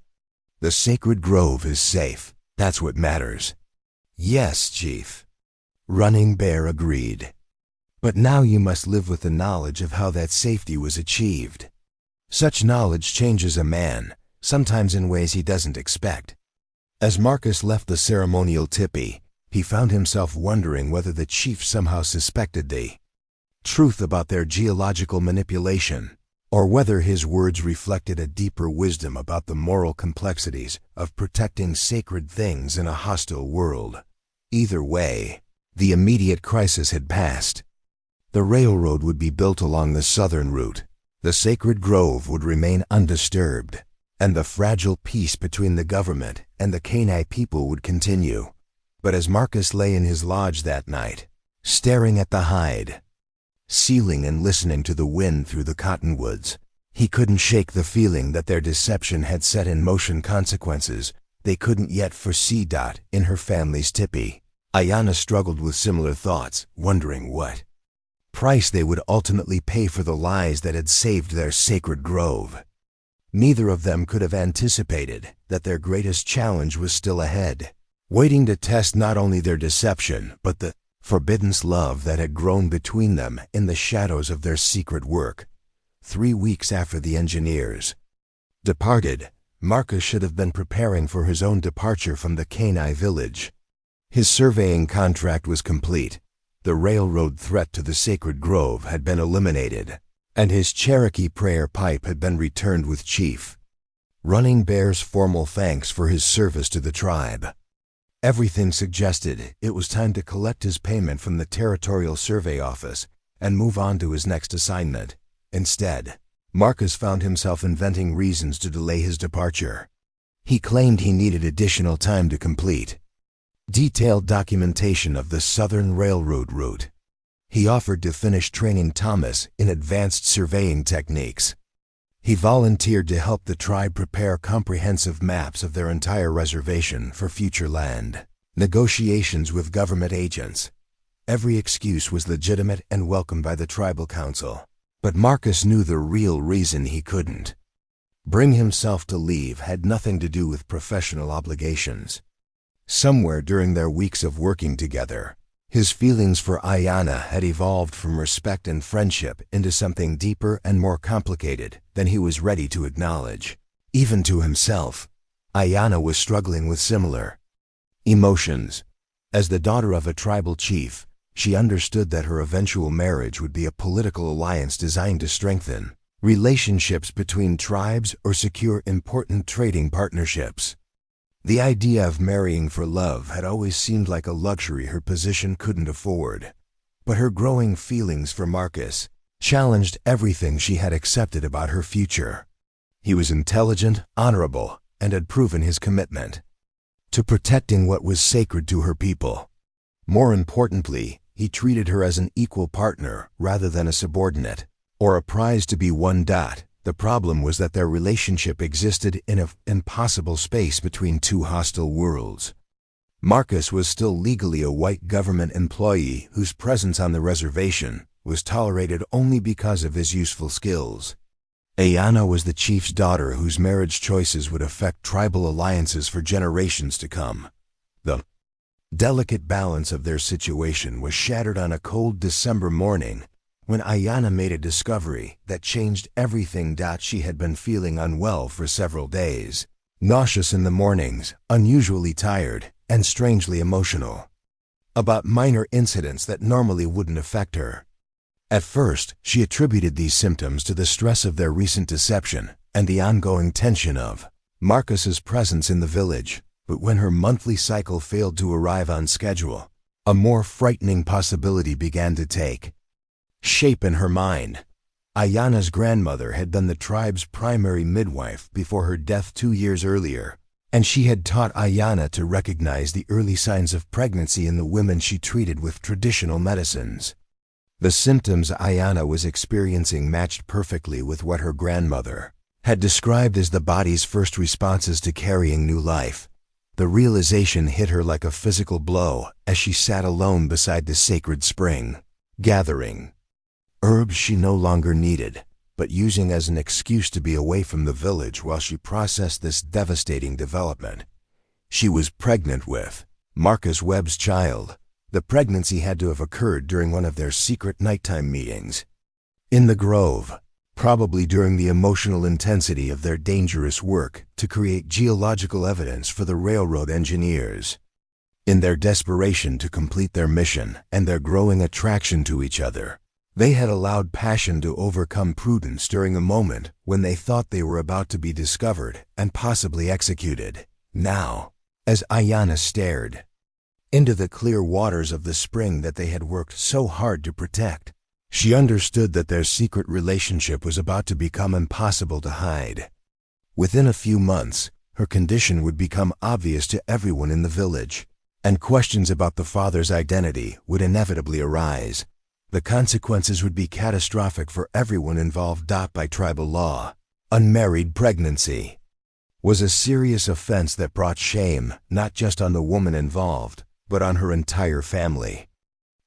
"The sacred grove is safe. That's what matters." "Yes, Chief," Running Bear agreed. "But now you must live with the knowledge of how that safety was achieved. Such knowledge changes a man, sometimes in ways he doesn't expect." As Marcus left the ceremonial tipi, he found himself wondering whether the chief somehow suspected the truth about their geological manipulation, or whether his words reflected a deeper wisdom about the moral complexities of protecting sacred things in a hostile world. Either way, the immediate crisis had passed. The railroad would be built along the southern route, the sacred grove would remain undisturbed, and the fragile peace between the government and the Kenai people would continue. But as Marcus lay in his lodge that night, staring at the hide ceiling and listening to the wind through the cottonwoods, he couldn't shake the feeling that their deception had set in motion consequences they couldn't yet foresee. In her family's tipi, Ayana struggled with similar thoughts, wondering what price they would ultimately pay for the lies that had saved their sacred grove. Neither of them could have anticipated that their greatest challenge was still ahead, waiting to test not only their deception but the forbidden love that had grown between them in the shadows of their secret work. 3 weeks after the engineers departed, Marcus should have been preparing for his own departure from the Kenai village. His surveying contract was complete, the railroad threat to the sacred grove had been eliminated, and his Cherokee prayer pipe had been returned with Chief Running Bear's formal thanks for his service to the tribe. Everything suggested it was time to collect his payment from the Territorial Survey Office and move on to his next assignment. Instead, Marcus found himself inventing reasons to delay his departure. He claimed he needed additional time to complete detailed documentation of the Southern Railroad route. He offered to finish training Thomas in advanced surveying techniques. He volunteered to help the tribe prepare comprehensive maps of their entire reservation for future land negotiations with government agents. Every excuse was legitimate and welcomed by the tribal council. But Marcus knew the real reason he couldn't bring himself to leave had nothing to do with professional obligations. Somewhere during their weeks of working together, his feelings for Ayana had evolved from respect and friendship into something deeper and more complicated than he was ready to acknowledge. Even to himself, Ayana was struggling with similar emotions. As the daughter of a tribal chief, she understood that her eventual marriage would be a political alliance designed to strengthen relationships between tribes or secure important trading partnerships. The idea of marrying for love had always seemed like a luxury her position couldn't afford. But her growing feelings for Marcus challenged everything she had accepted about her future. He was intelligent, honorable, and had proven his commitment to protecting what was sacred to her people. More importantly, he treated her as an equal partner rather than a subordinate, or a prize to be won. The problem was that their relationship existed in an impossible space between two hostile worlds. Marcus was still legally a white government employee whose presence on the reservation was tolerated only because of his useful skills. Ayana was the chief's daughter whose marriage choices would affect tribal alliances for generations to come. The delicate balance of their situation was shattered on a cold December morning when Ayana made a discovery that changed everything. She had been feeling unwell for several days, nauseous in the mornings, unusually tired, and strangely emotional about minor incidents that normally wouldn't affect her. At first, she attributed these symptoms to the stress of their recent deception and the ongoing tension of Marcus's presence in the village. But when her monthly cycle failed to arrive on schedule, a more frightening possibility began to take shape in her mind. Ayana's grandmother had been the tribe's primary midwife before her death 2 years earlier, and she had taught Ayana to recognize the early signs of pregnancy in the women she treated with traditional medicines. The symptoms Ayana was experiencing matched perfectly with what her grandmother had described as the body's first responses to carrying new life. The realization hit her like a physical blow as she sat alone beside the sacred spring, gathering herbs she no longer needed, but using as an excuse to be away from the village while she processed this devastating development. She was pregnant with Marcus Webb's child. The pregnancy had to have occurred during one of their secret nighttime meetings in the grove, probably during the emotional intensity of their dangerous work to create geological evidence for the railroad engineers. In their desperation to complete their mission and their growing attraction to each other, they had allowed passion to overcome prudence during a moment when they thought they were about to be discovered and possibly executed. Now, as Ayana stared into the clear waters of the spring that they had worked so hard to protect, she understood that their secret relationship was about to become impossible to hide. Within a few months, her condition would become obvious to everyone in the village, and questions about the father's identity would inevitably arise. The consequences would be catastrophic for everyone involved. By tribal law, unmarried pregnancy was a serious offense that brought shame not just on the woman involved, but on her entire family.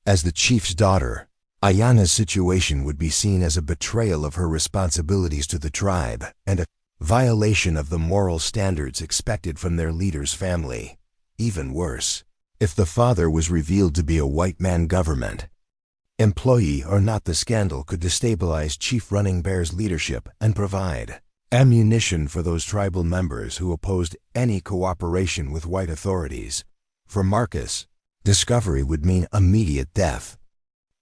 As the chief's daughter, Ayana's situation would be seen as a betrayal of her responsibilities to the tribe and a violation of the moral standards expected from their leader's family. Even worse, if the father was revealed to be a white man government employee or not, the scandal could destabilize Chief Running Bear's leadership and provide ammunition for those tribal members who opposed any cooperation with white authorities. For Marcus, discovery would mean immediate death.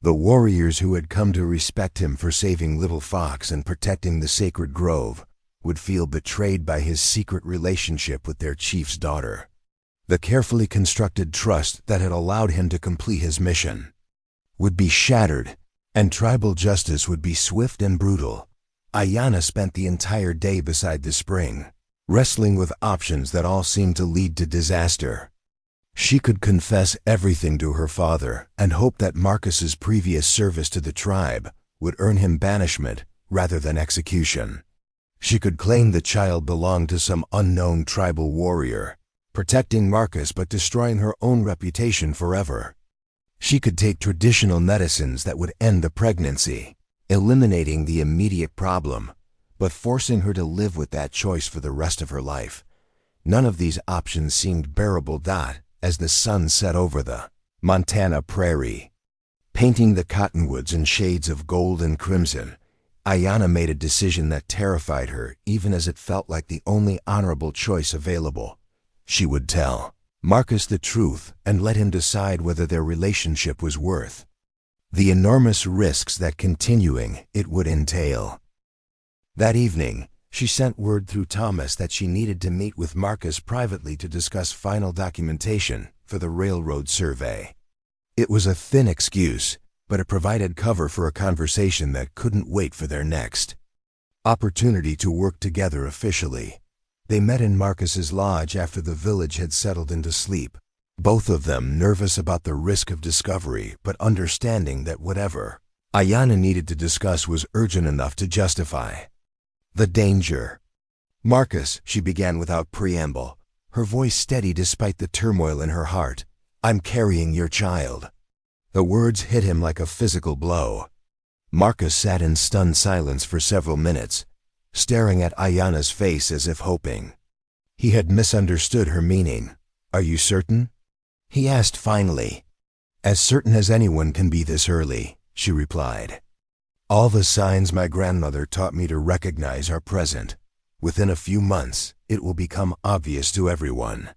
The warriors who had come to respect him for saving Little Fox and protecting the sacred grove would feel betrayed by his secret relationship with their chief's daughter. The carefully constructed trust that had allowed him to complete his mission would be shattered, and tribal justice would be swift and brutal. Ayana spent the entire day beside the spring, wrestling with options that all seemed to lead to disaster. She could confess everything to her father and hope that Marcus's previous service to the tribe would earn him banishment rather than execution. She could claim the child belonged to some unknown tribal warrior, protecting Marcus but destroying her own reputation forever. She could take traditional medicines that would end the pregnancy, eliminating the immediate problem, but forcing her to live with that choice for the rest of her life. None of these options seemed bearable. As the sun set over the Montana prairie, painting the cottonwoods in shades of gold and crimson, Ayana made a decision that terrified her, even as it felt like the only honorable choice available. She would tell Marcus the truth and let him decide whether their relationship was worth the enormous risks that continuing it would entail. That evening, she sent word through Thomas that she needed to meet with Marcus privately to discuss final documentation for the railroad survey. It was a thin excuse, but it provided cover for a conversation that couldn't wait for their next opportunity to work together officially. They met in Marcus's lodge after the village had settled into sleep, both of them nervous about the risk of discovery but understanding that whatever Ayana needed to discuss was urgent enough to justify the danger. "Marcus," she began without preamble, her voice steady despite the turmoil in her heart, "I'm carrying your child." The words hit him like a physical blow. Marcus sat in stunned silence for several minutes, staring at Ayana's face as if hoping. He had misunderstood her meaning. "Are you certain?" he asked finally. "As certain as anyone can be this early," she replied. "All the signs my grandmother taught me to recognize are present. Within a few months, it will become obvious to everyone."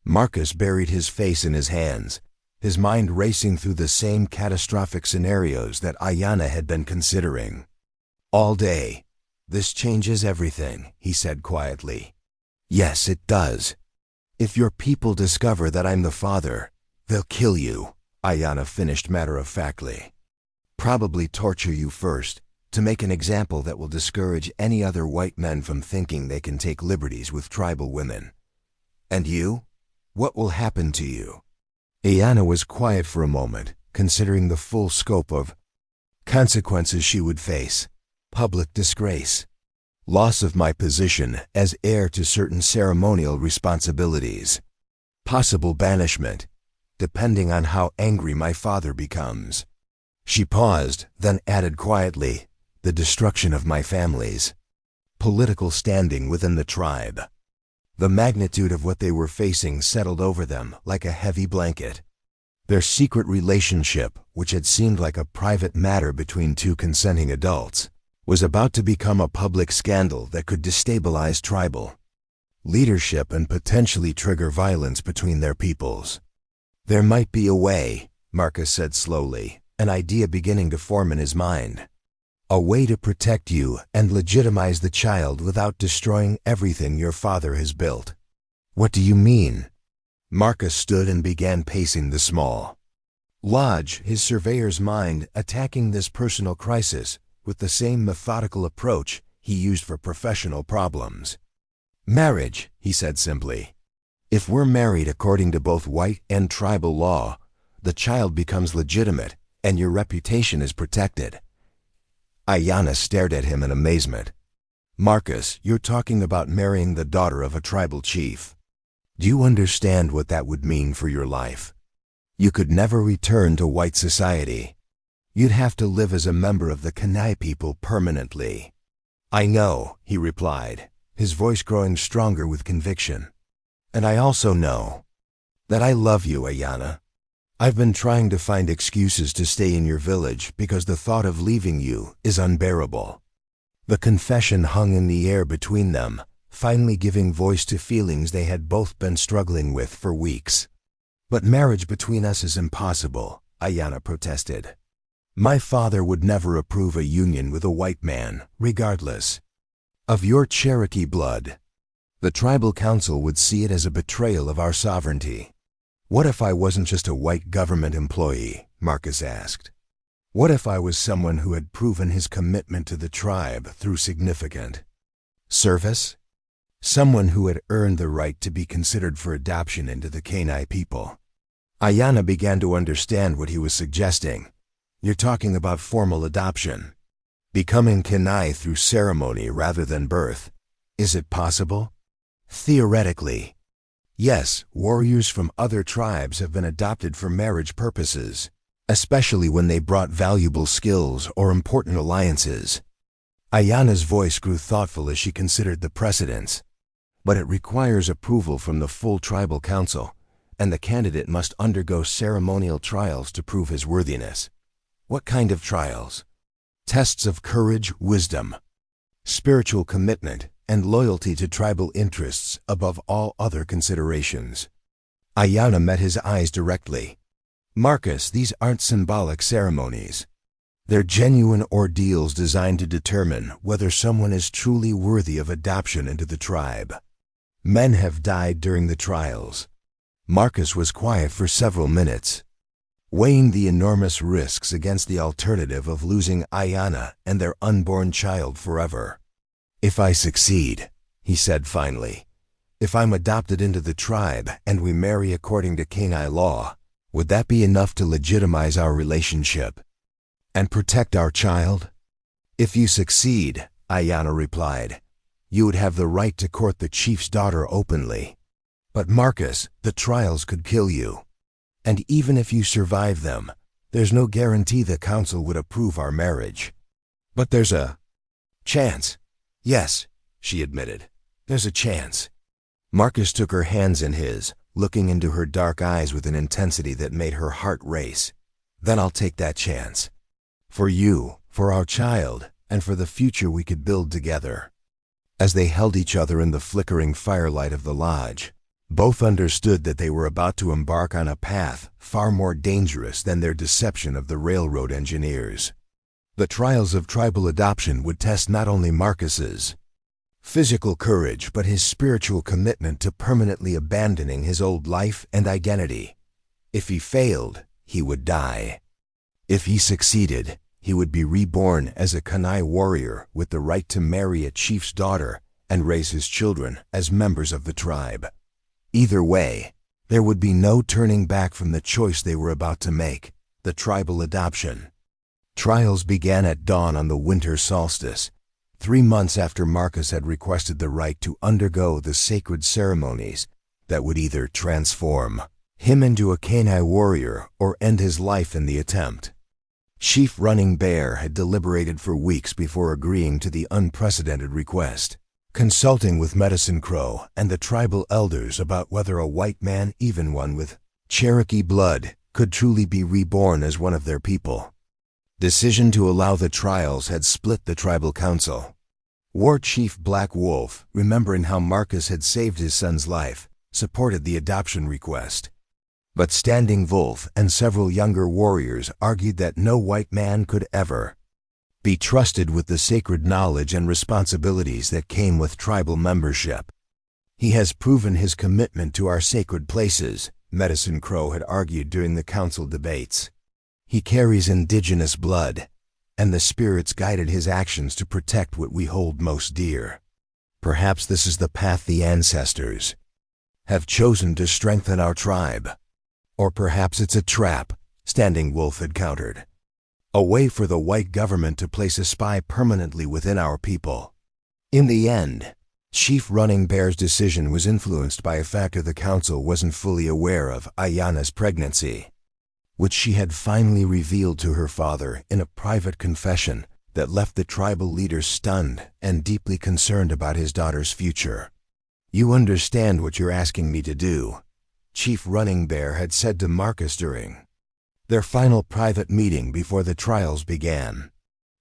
Marcus buried his face in his hands, his mind racing through the same catastrophic scenarios that Ayana had been considering. "All day. This changes everything," he said quietly. "Yes, it does. If your people discover that I'm the father, they'll kill you," Ayana finished matter-of-factly. "Probably torture you first, to make an example that will discourage any other white men from thinking they can take liberties with tribal women. And you? What will happen to you?" Ayana was quiet for a moment, considering the full scope of consequences she would face. Public disgrace. Loss of my position as heir to certain ceremonial responsibilities. Possible banishment, depending on how angry my father becomes. She paused, then added quietly, "The destruction of my family's political standing within the tribe." The magnitude of what they were facing settled over them like a heavy blanket. Their secret relationship, which had seemed like a private matter between two consenting adults, was about to become a public scandal that could destabilize tribal leadership and potentially trigger violence between their peoples. "There might be a way," Marcus said slowly, an idea beginning to form in his mind. "A way to protect you and legitimize the child without destroying everything your father has built." "What do you mean?" Marcus stood and began pacing the small lodge, his surveyor's mind attacking this personal crisis with the same methodical approach he used for professional problems. "Marriage," he said simply. "If we're married according to both white and tribal law, the child becomes legitimate and your reputation is protected." Ayana stared at him in amazement. "Marcus, you're talking about marrying the daughter of a tribal chief. Do you understand what that would mean for your life? You could never return to white society. You'd have to live as a member of the Kenai people permanently." "I know," he replied, his voice growing stronger with conviction. "And I also know that I love you, Ayana. I've been trying to find excuses to stay in your village because the thought of leaving you is unbearable." The confession hung in the air between them, finally giving voice to feelings they had both been struggling with for weeks. "But marriage between us is impossible," Ayana protested. "My father would never approve a union with a white man, regardless of your Cherokee blood. The tribal council would see it as a betrayal of our sovereignty." "What if I wasn't just a white government employee?" Marcus asked. "What if I was someone who had proven his commitment to the tribe through significant service? Someone who had earned the right to be considered for adoption into the Kenai people?" Ayana began to understand what he was suggesting. "You're talking about formal adoption. Becoming Kenai through ceremony rather than birth. Is it possible?" "Theoretically. Yes, warriors from other tribes have been adopted for marriage purposes, especially when they brought valuable skills or important alliances." Ayana's voice grew thoughtful as she considered the precedents. "But it requires approval from the full tribal council, and the candidate must undergo ceremonial trials to prove his worthiness." "What kind of trials?" "Tests of courage, wisdom, spiritual commitment, and loyalty to tribal interests above all other considerations." Ayana met his eyes directly. "Marcus, these aren't symbolic ceremonies. They're genuine ordeals designed to determine whether someone is truly worthy of adoption into the tribe. Men have died during the trials." Marcus was quiet for several minutes, weighing the enormous risks against the alternative of losing Ayana and their unborn child forever. "If I succeed," he said finally, "if I'm adopted into the tribe and we marry according to Kenai law, would that be enough to legitimize our relationship and protect our child?" "If you succeed," Ayana replied, "you would have the right to court the chief's daughter openly. But Marcus, the trials could kill you. And even if you survive them, there's no guarantee the council would approve our marriage." "But there's a chance. Yes, she admitted. There's a chance. Marcus took her hands in his, looking into her dark eyes with an intensity that made her heart race. Then I'll take that chance. For you, for our child, and for the future we could build together. As they held each other in the flickering firelight of the lodge, both understood that they were about to embark on a path far more dangerous than their deception of the railroad engineers. The trials of tribal adoption would test not only Marcus's physical courage but his spiritual commitment to permanently abandoning his old life and identity. If he failed, he would die. If he succeeded, he would be reborn as a Kanai warrior with the right to marry a chief's daughter and raise his children as members of the tribe. Either way, there would be no turning back from the choice they were about to make, the tribal adoption. Trials began at dawn on the winter solstice, 3 months after Marcus had requested the right to undergo the sacred ceremonies that would either transform him into a Kanai warrior or end his life in the attempt. Chief Running Bear had deliberated for weeks before agreeing to the unprecedented request, consulting with Medicine Crow and the tribal elders about whether a white man, even one with Cherokee blood, could truly be reborn as one of their people. Decision to allow the trials had split the tribal council. War Chief Black Wolf, remembering how Marcus had saved his son's life, supported the adoption request. But Standing Wolf and several younger warriors argued that no white man could ever be trusted with the sacred knowledge and responsibilities that came with tribal membership. He has proven his commitment to our sacred places, Medicine Crow had argued during the council debates. He carries indigenous blood, and the spirits guided his actions to protect what we hold most dear. Perhaps this is the path the ancestors have chosen to strengthen our tribe. Or perhaps it's a trap, Standing Wolf had countered. A way for the white government to place a spy permanently within our people. In the end, Chief Running Bear's decision was influenced by a factor the council wasn't fully aware of: Ayana's pregnancy, which she had finally revealed to her father in a private confession that left the tribal leaders stunned and deeply concerned about his daughter's future. You understand what you're asking me to do, Chief Running Bear had said to Marcus during their final private meeting before the trials began.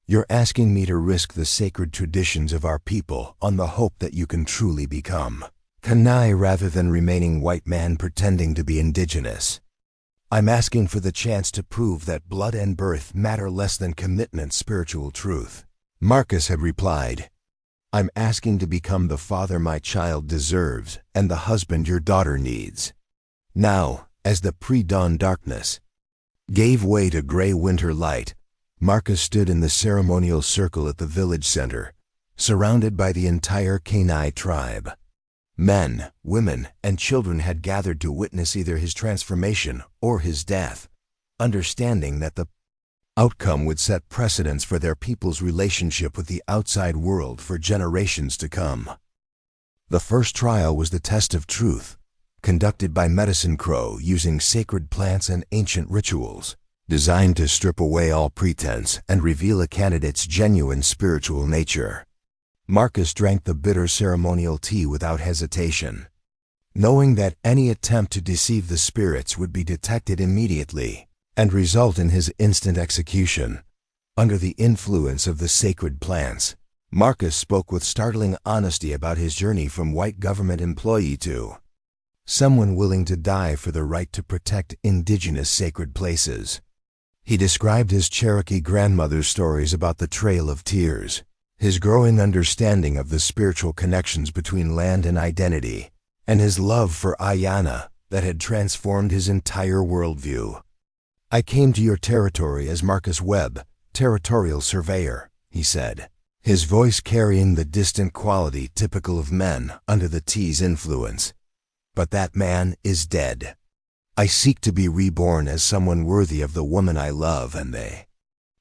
You're asking me to risk the sacred traditions of our people on the hope that you can truly become Kanai rather than remaining white man pretending to be indigenous. I'm asking for the chance to prove that blood and birth matter less than commitment, spiritual truth. Marcus had replied, I'm asking to become the father my child deserves and the husband your daughter needs. Now, as the pre-dawn darkness gave way to gray winter light, Marcus stood in the ceremonial circle at the village center, surrounded by the entire Kanai tribe. Men, women, and children had gathered to witness either his transformation or his death, understanding that the outcome would set precedents for their people's relationship with the outside world for generations to come. The first trial was the test of truth, conducted by Medicine Crow using sacred plants and ancient rituals, designed to strip away all pretense and reveal a candidate's genuine spiritual nature. Marcus drank the bitter ceremonial tea without hesitation, knowing that any attempt to deceive the spirits would be detected immediately and result in his instant execution. Under the influence of the sacred plants, Marcus spoke with startling honesty about his journey from white government employee to someone willing to die for the right to protect indigenous sacred places. He described his Cherokee grandmother's stories about the Trail of Tears, his growing understanding of the spiritual connections between land and identity, and his love for Ayana that had transformed his entire worldview. I came to your territory as Marcus Webb, territorial surveyor, he said, his voice carrying the distant quality typical of men under the tea's influence. But that man is dead. I seek to be reborn as someone worthy of the woman I love and the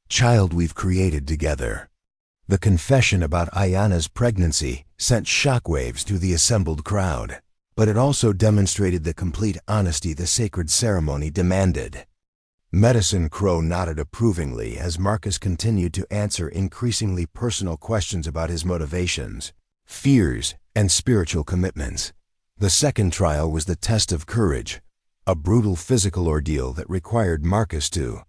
child we've created together. The confession about Ayana's pregnancy sent shockwaves through the assembled crowd, but it also demonstrated the complete honesty the sacred ceremony demanded. Medicine Crow nodded approvingly as Marcus continued to answer increasingly personal questions about his motivations, fears, and spiritual commitments. The second trial was the test of courage, a brutal physical ordeal that required Marcus to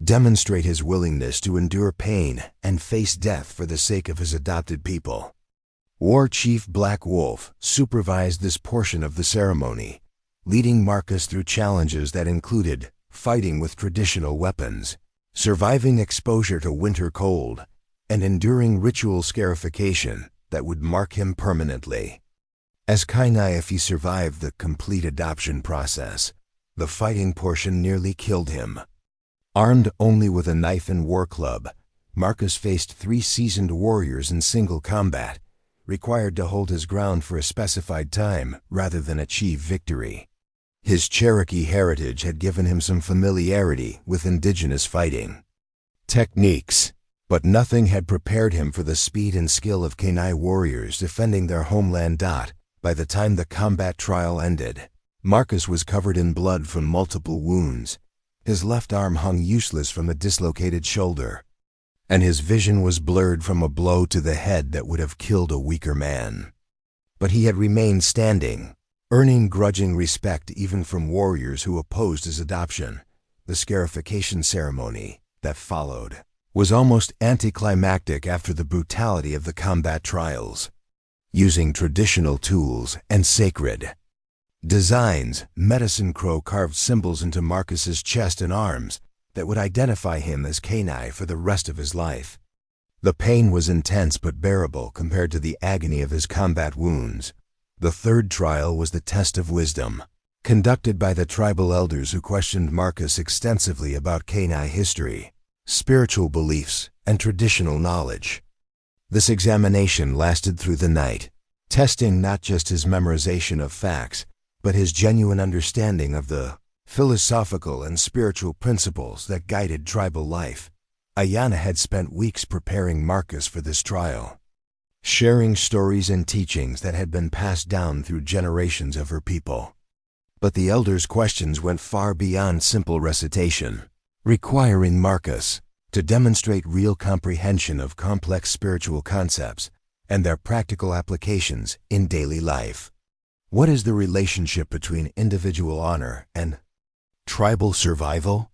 demonstrate his willingness to endure pain and face death for the sake of his adopted people. War Chief Black Wolf supervised this portion of the ceremony, leading Marcus through challenges that included fighting with traditional weapons, surviving exposure to winter cold, and enduring ritual scarification that would mark him permanently. As Kainai, if he survived the complete adoption process, the fighting portion nearly killed him. Armed only with a knife and war club, Marcus faced 3 seasoned warriors in single combat, required to hold his ground for a specified time rather than achieve victory. His Cherokee heritage had given him some familiarity with indigenous fighting techniques, but nothing had prepared him for the speed and skill of Kainai warriors defending their homeland. By the time the combat trial ended, Marcus was covered in blood from multiple wounds. His left arm hung useless from a dislocated shoulder, and his vision was blurred from a blow to the head that would have killed a weaker man. But he had remained standing, earning grudging respect even from warriors who opposed his adoption. The scarification ceremony that followed was almost anticlimactic after the brutality of the combat trials. Using traditional tools and sacred designs, Medicine Crow carved symbols into Marcus's chest and arms that would identify him as Kainai for the rest of his life. The pain was intense but bearable compared to the agony of his combat wounds. The third trial was the test of wisdom, conducted by the tribal elders who questioned Marcus extensively about Kainai history, spiritual beliefs, and traditional knowledge. This examination lasted through the night, testing not just his memorization of facts, but his genuine understanding of the philosophical and spiritual principles that guided tribal life. Ayana had spent weeks preparing Marcus for this trial, sharing stories and teachings that had been passed down through generations of her people. But the elders' questions went far beyond simple recitation, requiring Marcus to demonstrate real comprehension of complex spiritual concepts and their practical applications in daily life. What is the relationship between individual honor and tribal survival?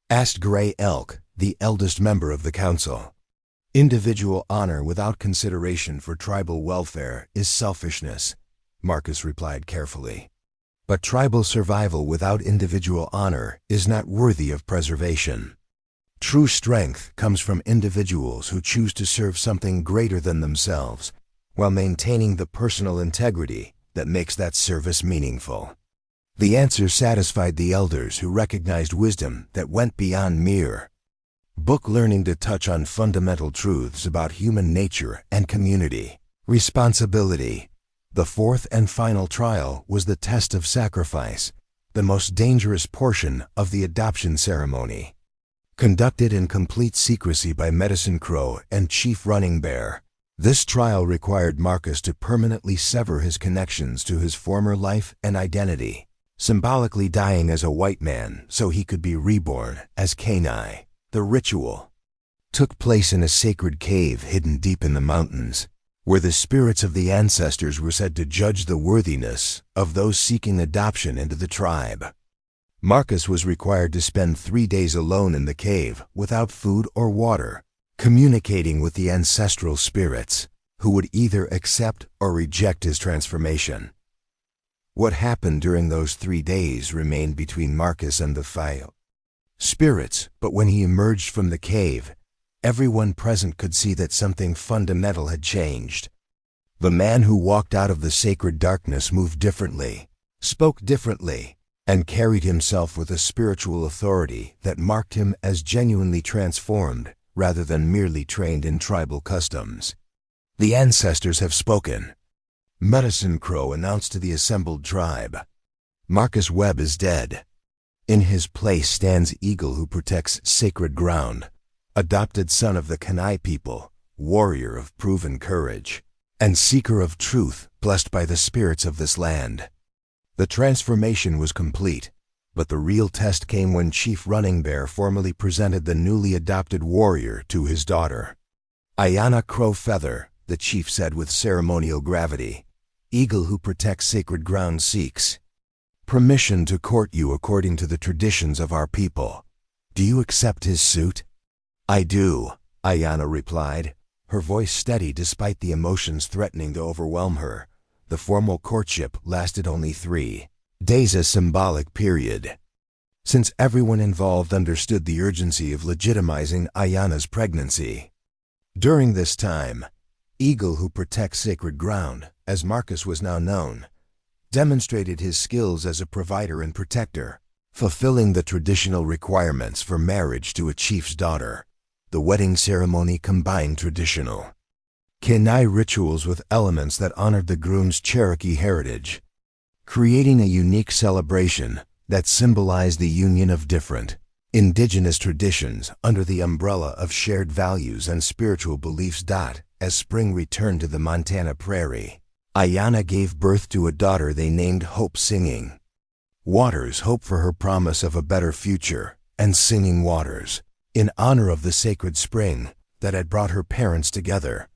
Asked Gray Elk, the eldest member of the council. Individual honor without consideration for tribal welfare is selfishness, Marcus replied carefully. But tribal survival without individual honor is not worthy of preservation. True strength comes from individuals who choose to serve something greater than themselves, while maintaining the personal integrity that makes that service meaningful. The answer satisfied the elders, who recognized wisdom that went beyond mere book learning to touch on fundamental truths about human nature and community responsibility. The fourth and final trial was the test of sacrifice, the most dangerous portion of the adoption ceremony. Conducted in complete secrecy by Medicine Crow and Chief Running Bear, this trial required Marcus to permanently sever his connections to his former life and identity, symbolically dying as a white man so he could be reborn as Kainai. The ritual took place in a sacred cave hidden deep in the mountains, where the spirits of the ancestors were said to judge the worthiness of those seeking adoption into the tribe. Marcus was required to spend 3 days alone in the cave without food or water, communicating with the ancestral spirits, who would either accept or reject his transformation. What happened during those 3 days remained between Marcus and the spirits, but when he emerged from the cave, everyone present could see that something fundamental had changed. The man who walked out of the sacred darkness moved differently, spoke differently, and carried himself with a spiritual authority that marked him as genuinely transformed rather than merely trained in tribal customs. The ancestors have spoken, Medicine Crow announced to the assembled tribe. Marcus Webb is dead. In his place stands Eagle, who protects sacred ground, adopted son of the Kainai people, warrior of proven courage, and seeker of truth, blessed by the spirits of this land. The transformation was complete. But the real test came when Chief Running Bear formally presented the newly adopted warrior to his daughter. "Ayana Crowfeather," the chief said with ceremonial gravity, "Eagle who protects sacred ground seeks permission to court you according to the traditions of our people. Do you accept his suit?" "I do," Ayana replied, her voice steady despite the emotions threatening to overwhelm her. The formal courtship lasted only 3 days, a symbolic period, since everyone involved understood the urgency of legitimizing Ayana's pregnancy. During this time, Eagle who protects sacred ground, as Marcus was now known, demonstrated his skills as a provider and protector, fulfilling the traditional requirements for marriage to a chief's daughter. The wedding ceremony combined traditional Kenai rituals with elements that honored the groom's Cherokee heritage, creating a unique celebration that symbolized the union of different indigenous traditions under the umbrella of shared values and spiritual beliefs. As spring returned to the Montana prairie, Ayana gave birth to a daughter they named Hope, Singing Waters, hope for her promise of a better future, and Singing Waters, in honor of the sacred spring that had brought her parents together.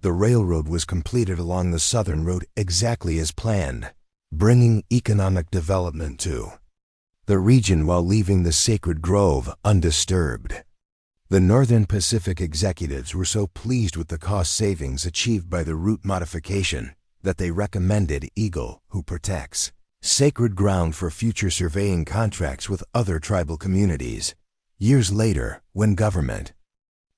The railroad was completed along the southern route exactly as planned, bringing economic development to the region while leaving the sacred grove undisturbed. The Northern Pacific executives were so pleased with the cost savings achieved by the route modification that they recommended Eagle who protects sacred ground for future surveying contracts with other tribal communities. Years later, when government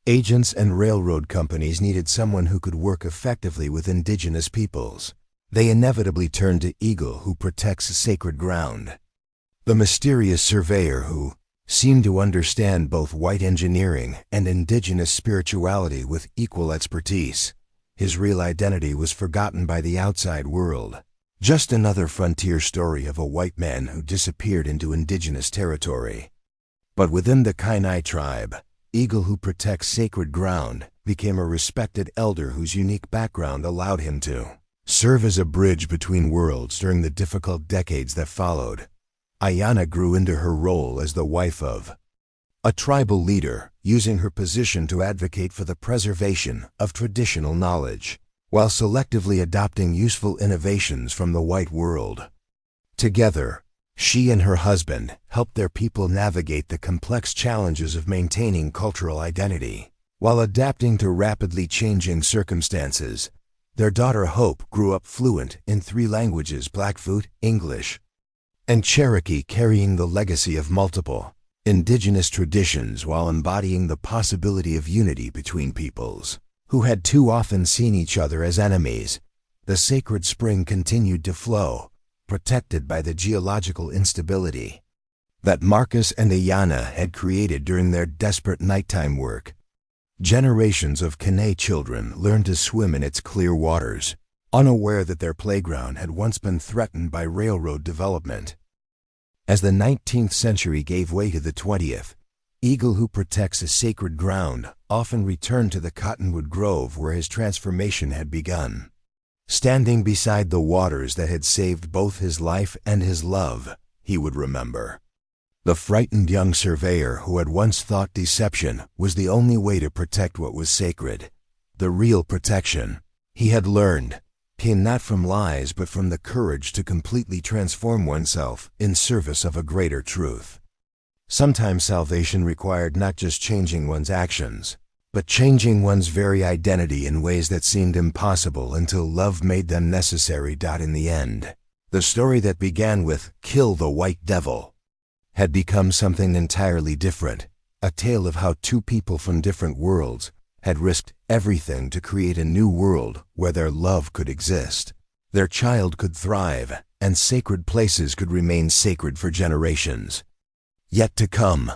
agents and railroad companies needed someone who could work effectively with indigenous peoples, they inevitably turned to Eagle who protects sacred ground. The mysterious surveyor who seemed to understand both white engineering and indigenous spirituality with equal expertise. His real identity was forgotten by the outside world. Just another frontier story of a white man who disappeared into indigenous territory. But within the Kainai tribe, Eagle who protects sacred ground became a respected elder whose unique background allowed him to serve as a bridge between worlds during the difficult decades that followed. Ayana grew into her role as the wife of a tribal leader, using her position to advocate for the preservation of traditional knowledge, while selectively adopting useful innovations from the white world. Together, she and her husband helped their people navigate the complex challenges of maintaining cultural identity, while adapting to rapidly changing circumstances. Their daughter Hope grew up fluent in 3 languages: Blackfoot, English, and Cherokee, carrying the legacy of multiple indigenous traditions while embodying the possibility of unity between peoples who had too often seen each other as enemies. The sacred spring continued to flow, protected by the geological instability that Marcus and Ayana had created during their desperate nighttime work. Generations of Kenai children learned to swim in its clear waters, unaware that their playground had once been threatened by railroad development. As the 19th century gave way to the 20th, Eagle who protects a sacred ground often returned to the cottonwood grove where his transformation had begun. Standing beside the waters that had saved both his life and his love, he would remember the frightened young surveyor who had once thought deception was the only way to protect what was sacred. The real protection, he had learned, came not from lies but from the courage to completely transform oneself in service of a greater truth. Sometimes salvation required not just changing one's actions, but changing one's very identity in ways that seemed impossible until love made them necessary. In the end, the story that began with "Kill the White Devil" had become something entirely different, a tale of how 2 people from different worlds had risked everything to create a new world where their love could exist, their child could thrive, and sacred places could remain sacred for generations. Yet to come,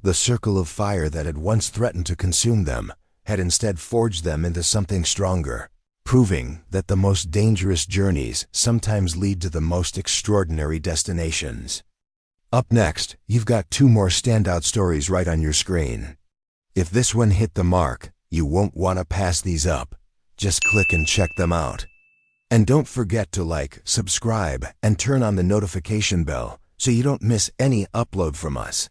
the circle of fire that had once threatened to consume them had instead forged them into something stronger, proving that the most dangerous journeys sometimes lead to the most extraordinary destinations. Up next, you've got 2 more standout stories right on your screen. If this one hit the mark, you won't want to pass these up. Just click and check them out. And don't forget to like, subscribe, and turn on the notification bell so you don't miss any upload from us.